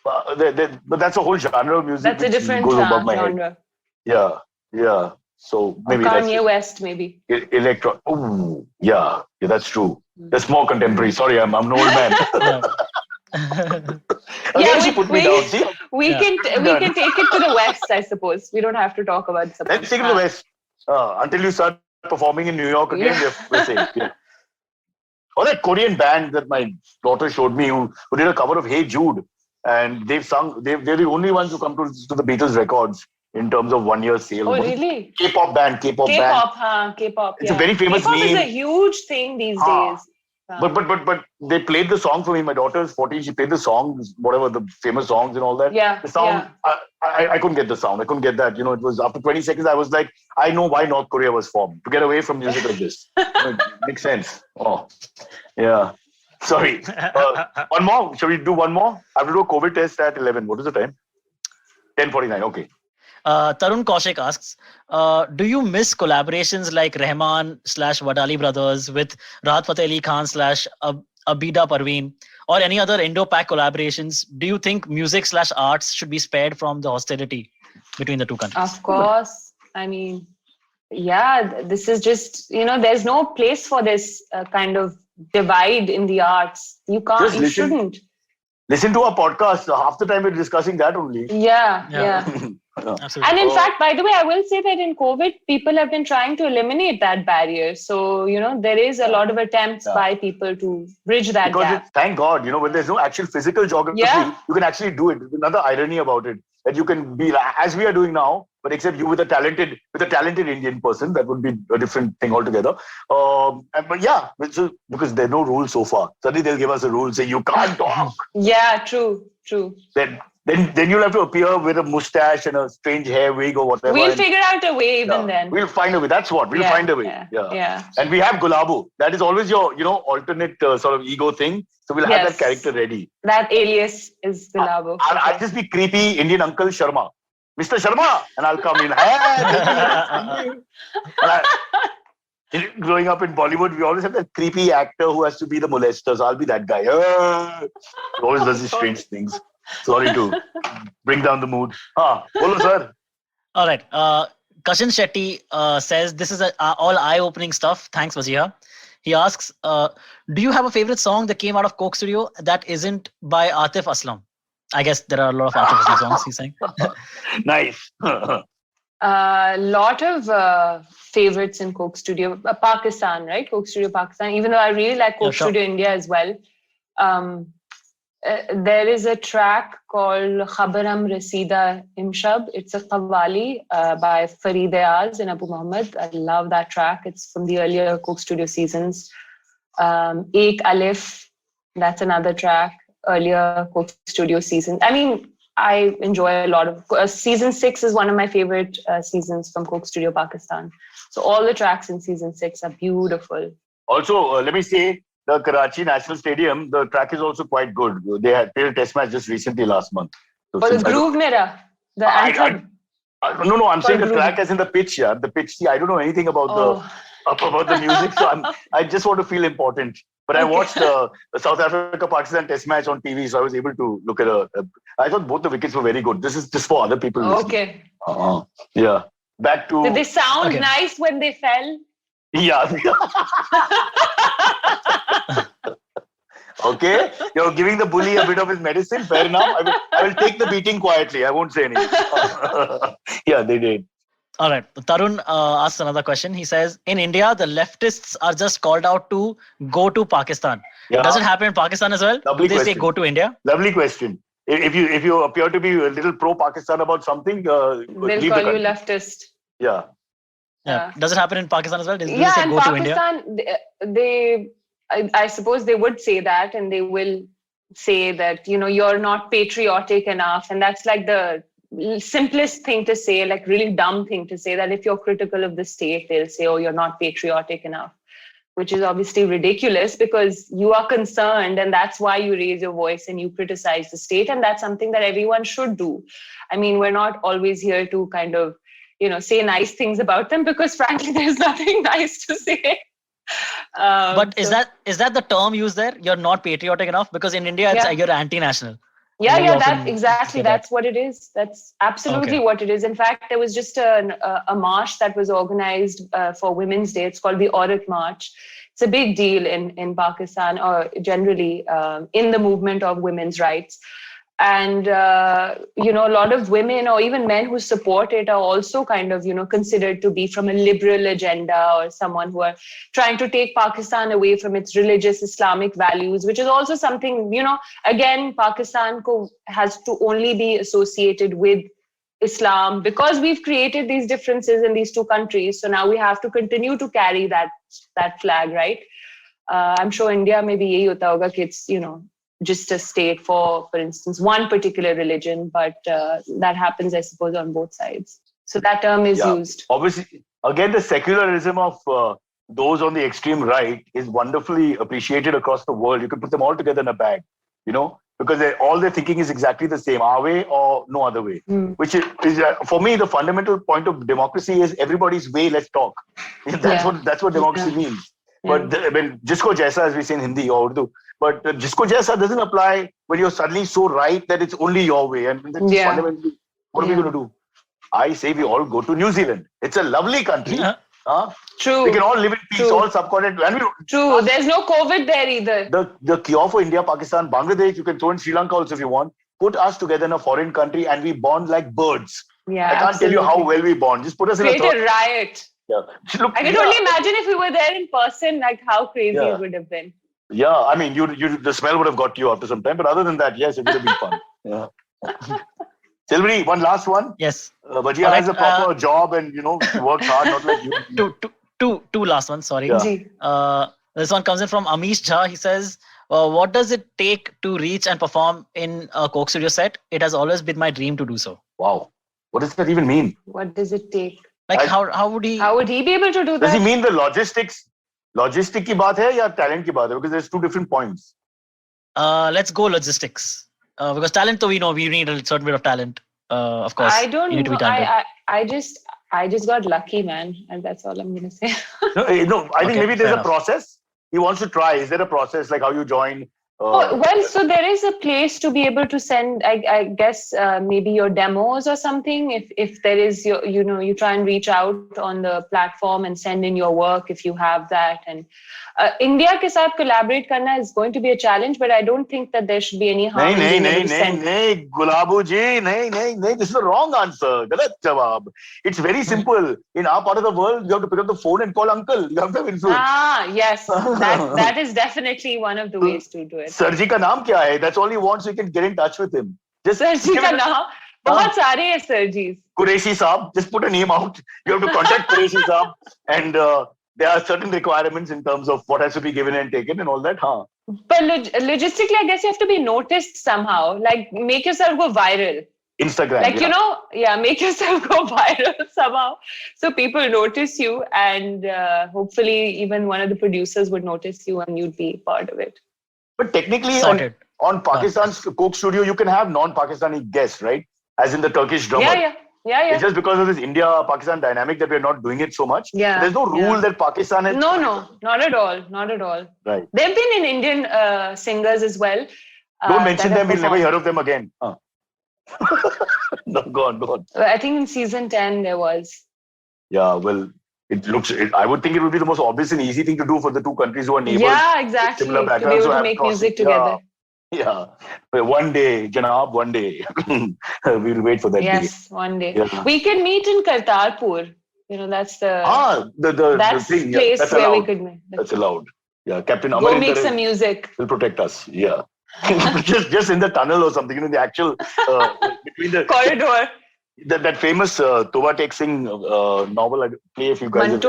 But that's a whole genre of music. That's a different genre. Yeah. So maybe Kanye West, maybe. Electro. Oh, yeah, that's true. That's more contemporary. Sorry, I'm an old man. We can take it to the West, I suppose. We don't have to talk about something. Let's take it to the West. Until you start performing in New York again, we're safe. Yeah. Or that Korean band that my daughter showed me who did a cover of Hey Jude. And they've sung, they're the only ones who come to the Beatles records in terms of 1 year sale. Oh, really? K-pop band. K-pop. It's a very famous meme. K-pop is a huge thing these days. But they played the song for me. My daughter's 14. She played the songs, whatever the famous songs and all that. Yeah. The sound, I couldn't get the sound. I couldn't get that. It was after 20 seconds. I was like, I know why North Korea was formed, to get away from music like this. It makes sense. Oh, yeah. Sorry. One more. Shall we do one more? I have to do a COVID test at 11. What is the time? 10:49. Okay. Tarun Kaushik asks, do you miss collaborations like Rahman / Wadali Brothers with Rahat Fateh Ali Khan / Abida Parveen or any other Indo-Pak collaborations? Do you think music / arts should be spared from the hostility between the two countries? Of course. I mean, this is just, there's no place for this kind of divide in the arts. You shouldn't. Listen to our podcast. Half the time we're discussing that only. Yeah. Absolutely. And in fact, by the way, I will say that in COVID, people have been trying to eliminate that barrier. So, there is a lot of attempts by people to bridge that gap. Thank God, when there's no actual physical geography, you can actually do it. Another irony about it, that you can be as we are doing now, but except you with a talented Indian person, that would be a different thing altogether. Because there are no rules so far. Suddenly they'll give us a rule, say you can't talk. Yeah, true. Then you'll have to appear with a mustache and a strange hair wig or whatever. We'll figure out a way even then. We'll find a way. That's what. We'll find a way. Yeah. And we have Gulabo. That is always your, alternate sort of ego thing. So we'll have that character ready. That alias is Gulabo. I'll just be creepy Indian Uncle Sharma. Mr. Sharma! And I'll come in. Growing up in Bollywood, we always have that creepy actor who has to be the molester. So I'll be that guy. He always does these strange things. Sorry to bring down the mood. Bolo, sir. All right. Kashin Shetty says, this is all eye-opening stuff. Thanks, Wajiha. He asks, do you have a favorite song that came out of Coke Studio that isn't by Atif Aslam? I guess there are a lot of Atif Aslam songs he's saying. Nice. A lot of favorites in Coke Studio. Pakistan, right? Coke Studio Pakistan. Even though I really like Coke Studio India as well. There is a track called Khabaram Rasida Imshab. It's a qawwali by Fareed Ayaz and Abu Muhammad. I love that track. It's from the earlier Coke Studio seasons. Ek Alif, that's another track, earlier Coke Studio season. I mean, I enjoy a lot of... season 6 is one of my favorite seasons from Coke Studio Pakistan. So all the tracks in season 6 are beautiful. Also, let me say, the Karachi National Stadium, the track is also quite good. They had played a test match just recently last month. So the Groove Mera, the anthem. No, I'm saying the track as in the pitch. Yeah, the pitch. See, I don't know anything about the music, so I just want to feel important. But I watched the South Africa-Pakistan test match on TV, so I was able to look at I thought both the wickets were very good. This is just for other people. Okay. Yeah. Back to... Did they sound nice when they fell? Yeah. Okay, you're giving the bully a bit of his medicine. Fair enough. I will take the beating quietly. I won't say anything. Yeah, they did. All right. Tarun asks another question. He says, in India, the leftists are just called out to go to Pakistan. Yeah. Does it happen in Pakistan as well? Lovely Do they say question. go to India? Lovely question. If you appear to be a little pro-Pakistan about something, they'll leave call the you country. leftist. Yeah. Does it happen in Pakistan as well? Do they Yeah, say in go to India? Pakistan, I suppose they would say that, and they will say that, you're not patriotic enough. And that's like the simplest thing to say, like really dumb thing to say, that if you're critical of the state, they'll say, oh, you're not patriotic enough, which is obviously ridiculous because you are concerned and that's why you raise your voice and you criticize the state. And that's something that everyone should do. I mean, we're not always here to kind of, say nice things about them because frankly, there's nothing nice to say. But is that the term used there? You're not patriotic enough? Because in India, it's you're anti-national. Yeah, that's what it is. That's absolutely what it is. In fact, there was just a march that was organized for Women's Day. It's called the Aurat March. It's a big deal in Pakistan or generally in the movement of women's rights. And, a lot of women or even men who support it are also kind of, considered to be from a liberal agenda or someone who are trying to take Pakistan away from its religious Islamic values, which is also something, again, Pakistan has to only be associated with Islam because we've created these differences in these two countries. So now we have to continue to carry that flag, right? I'm sure India maybe yehi hota hoga ki it's, just a state for instance, one particular religion, but that happens, I suppose, on both sides. So that term is used. Obviously, again, the secularism of those on the extreme right is wonderfully appreciated across the world. You can put them all together in a bag, because all their thinking is exactly the same, our way or no other way. Which is for me, the fundamental point of democracy is everybody's way, let's talk. That's what democracy means. But jisko jaisa, as we say in Hindi or Urdu, but jisko jaisa doesn't apply when you're suddenly so right that it's only your way. And that's fundamentally, what are we going to do? I say we all go to New Zealand. It's a lovely country. True. We can all live in peace, all subcontinent. True. There's no COVID there either. The cure for India, Pakistan, Bangladesh, you can throw in Sri Lanka also if you want. Put us together in a foreign country and we bond like birds. Yeah, I can't tell you how well we bond. Just put us in a riot. Yeah. Look, I can only imagine if we were there in person, like how crazy it would have been. Yeah, I mean, the smell would have got you after some time. But other than that, yes, it would have been fun. Yeah. Silvery, one last one. Yes. Bajia has a proper job and, works hard, not like you. Two last ones, sorry. Yeah. This one comes in from Amish Jha. He says, what does it take to reach and perform in a Coke Studio set? It has always been my dream to do so. Wow. What does that even mean? What does it take? Like how would he be able to do that? Does he mean the logistics? Logistic ki baat hai ya talent ki baat hai? Because there's two different points. Let's go logistics. Because talent, we know we need a certain bit of talent. Of course. I don't you need to be know. I just got lucky, man. And that's all I'm going to say. No, I think maybe there's a process. He wants to try. Is there a process like how you join? So there is a place to be able to send, I guess, maybe your demos or something. If there is, you try and reach out on the platform and send in your work if you have that. And India ke saath collaborate karna is going to be a challenge, but I don't think that there should be any harm. No, Gulabu ji, no. This is the wrong answer. Galat jawab. It's very simple. In our part of the world, you have to pick up the phone and call uncle. You have to have influence. Yes. That is definitely one of the ways to do it. Sirji ka naam kya hai? That's all he wants, so you can get in touch with him. Sirji ka naam? Bahut sare hai Sirjis. Qureshi Saab, just put a name out. You have to contact Qureshi Saab, and there are certain requirements in terms of what has to be given and taken and all that. But logistically, I guess you have to be noticed somehow. Like, make yourself go viral. Instagram. Like, make yourself go viral somehow. So people notice you, and hopefully even one of the producers would notice you and you'd be part of it. But technically, on Pakistan's Coke Studio, you can have non-Pakistani guests, right? As in the Turkish drummer. Yeah. It's just because of this India-Pakistan dynamic that we're not doing it so much. Yeah. There's no rule that Pakistan has. No, not at all. Right. They've been in Indian singers as well. Don't mention them. We'll never hear of them again. No, go on. I think in season 10 there was. Yeah, well, I would think it would be the most obvious and easy thing to do for the two countries who are neighbors. Yeah, exactly. To be able to make music together. Yeah. One day, Janab, one day. We'll wait for that day. Yes, one day. Yeah. We can meet in Kartarpur. That's the thing. Place that's where allowed. We could make. That's allowed. Yeah, Captain Go Amarinder make some music. Will protect us. Yeah. just in the tunnel or something, the actual between the corridor. That famous Tova Tek Singh novel play, if you guys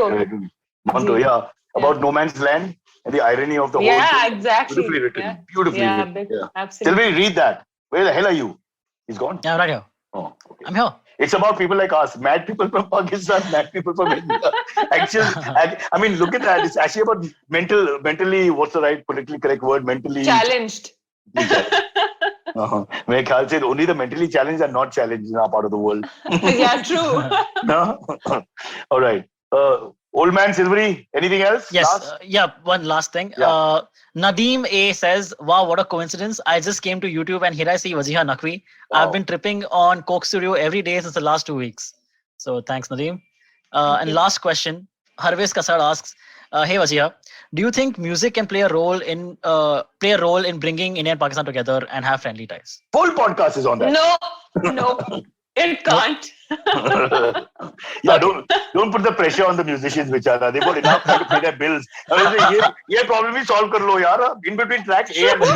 Manto, yeah, about no man's land and the irony of the whole thing. Yeah, exactly. Beautifully written. Beautifully written. Absolutely. Till we read that. Where the hell are you? He's gone. Yeah, I'm right here. Oh, okay. I'm here. It's about people like us, mad people from Pakistan, mad people from India. I mean, look at that. It's actually about mentally, what's the right politically correct word? Mentally challenged. मेरे ख्याल से only the mentally challenged are not challenged in our part of the world. Yeah, true. No? All right. Old man Silvery, anything else? Yes. One last thing. Yeah. Nadeem A says, wow, what a coincidence. I just came to YouTube and here I see Wajiha Naqvi. Wow. I've been tripping on Coke Studio every day since the last 2 weeks. So thanks, Nadeem. And last question. Harvesh Kasad asks, hey Wajiha, do you think music can play a role in bringing India and Pakistan together and have friendly ties? Full podcast is on that. No, it can't. Yeah, don't put the pressure on the musicians, Vichara. They've got enough time to pay their bills. ये problem ही solve कर लो यार. In between tracks, A and B.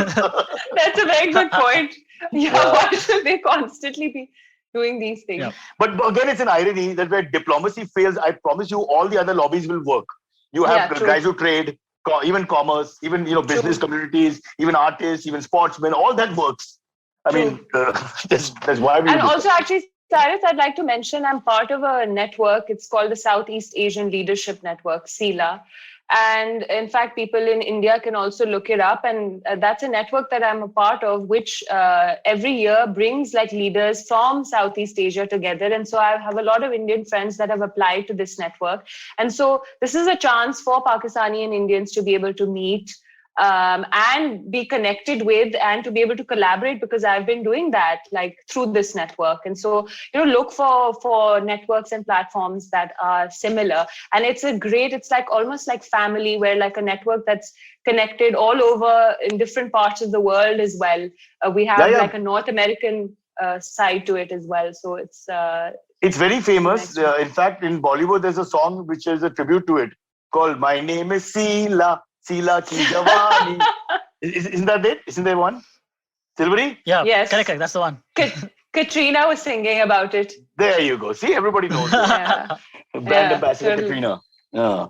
That's a very good point. Yeah, why should they constantly be doing these things? Yeah. But again, it's an irony that where diplomacy fails, I promise you, all the other lobbies will work. You have guys who trade, even commerce, even business communities, even artists, even sportsmen. All that works. I mean, that's why we. And also, actually, Cyrus, I'd like to mention I'm part of a network. It's called the Southeast Asian Leadership Network, SELA. And in fact, people in India can also look it up. And that's a network that I'm a part of, which every year brings leaders from Southeast Asia together. And so I have a lot of Indian friends that have applied to this network. And so this is a chance for Pakistani and Indians to be able to meet and be connected with and to be able to collaborate, because I've been doing that through this network. And so, look for networks and platforms that are similar. And it's almost like family, where a network that's connected all over in different parts of the world as well. We have a North American side to it as well. So it's very famous. In fact, in Bollywood, there's a song which is a tribute to it called My Name is Sila. Sila ki Jawani. Isn't that it? Isn't there one? Silvery? Yeah. Yes. Correct. That's the one. Katrina was singing about it. There you go. See, everybody knows. Brand ambassador Katrina. Yeah.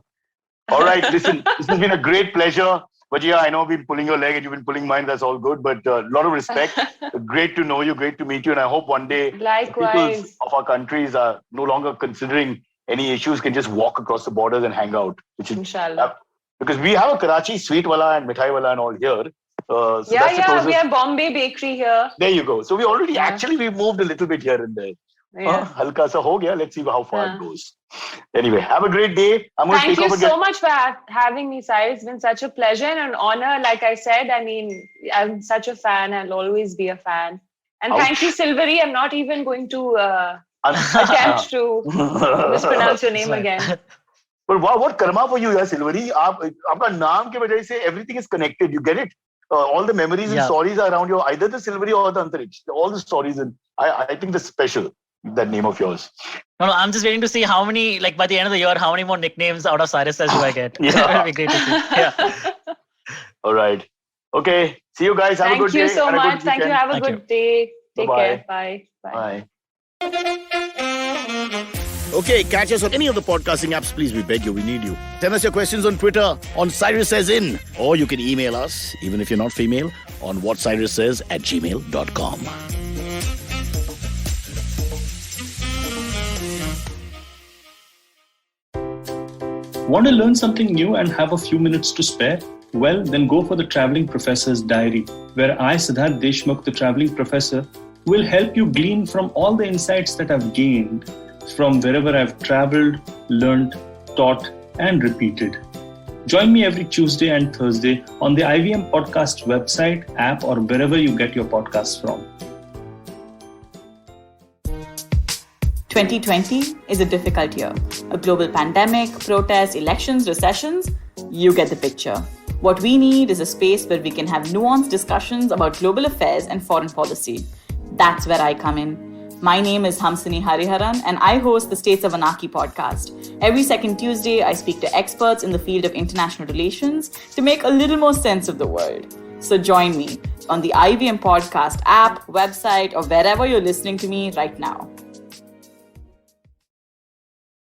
All right. Listen, this has been a great pleasure. But yeah, I know I've been pulling your leg and you've been pulling mine. That's all good. But a lot of respect. Great to know you. Great to meet you. And I hope one day people of our countries are no longer considering any issues, can just walk across the borders and hang out. Inshallah. Because we have a Karachi sweet wala and mithai wala and all here. So we have Bombay bakery here. There you go. So we already we moved a little bit here and there. Halka sa ho gaya. Let's see how far it goes. Anyway, have a great day. Thank you so much for having me, Cyrus. It's been such a pleasure and an honor. Like I said, I'm such a fan. I'll always be a fan. And thank you, Silvery. I'm not even going to attempt to mispronounce your name again. But what karma for you, Silvery? Aapka naam ke wajah se everything is connected. You get it? All the memories and stories are around you, either the Silvery or the Antariksh. All the stories, and I think that's special, that name of yours. No, I'm just waiting to see how many, by the end of the year, how many more nicknames out of Cyrus do I get. It'll be great to see. Yeah. All right. Okay. See you guys. Have a good day. Thank you so much. Thank you. Have a good day. Take care. Bye. Bye. Okay, catch us on any of the podcasting apps, please. We beg you, we need you. Send us your questions on Twitter on Cyrus Says In, or you can email us, even if you're not female, on whatcyrussays@gmail.com. Want to learn something new and have a few minutes to spare? Well, then go for the Traveling Professor's Diary, where I, Siddharth Deshmukh, the Traveling Professor, will help you glean from all the insights that I've gained from wherever I've traveled, learned, taught, and repeated. Join me every Tuesday and Thursday on the IVM Podcast website, app, or wherever you get your podcasts from. 2020 is a difficult year. A global pandemic, protests, elections, recessions. You get the picture. What we need is a space where we can have nuanced discussions about global affairs and foreign policy. That's where I come in. My name is Hamsini Hariharan, and I host the States of Anarchy podcast. Every second Tuesday, I speak to experts in the field of international relations to make a little more sense of the world. So join me on the IVM podcast app, website, or wherever you're listening to me right now.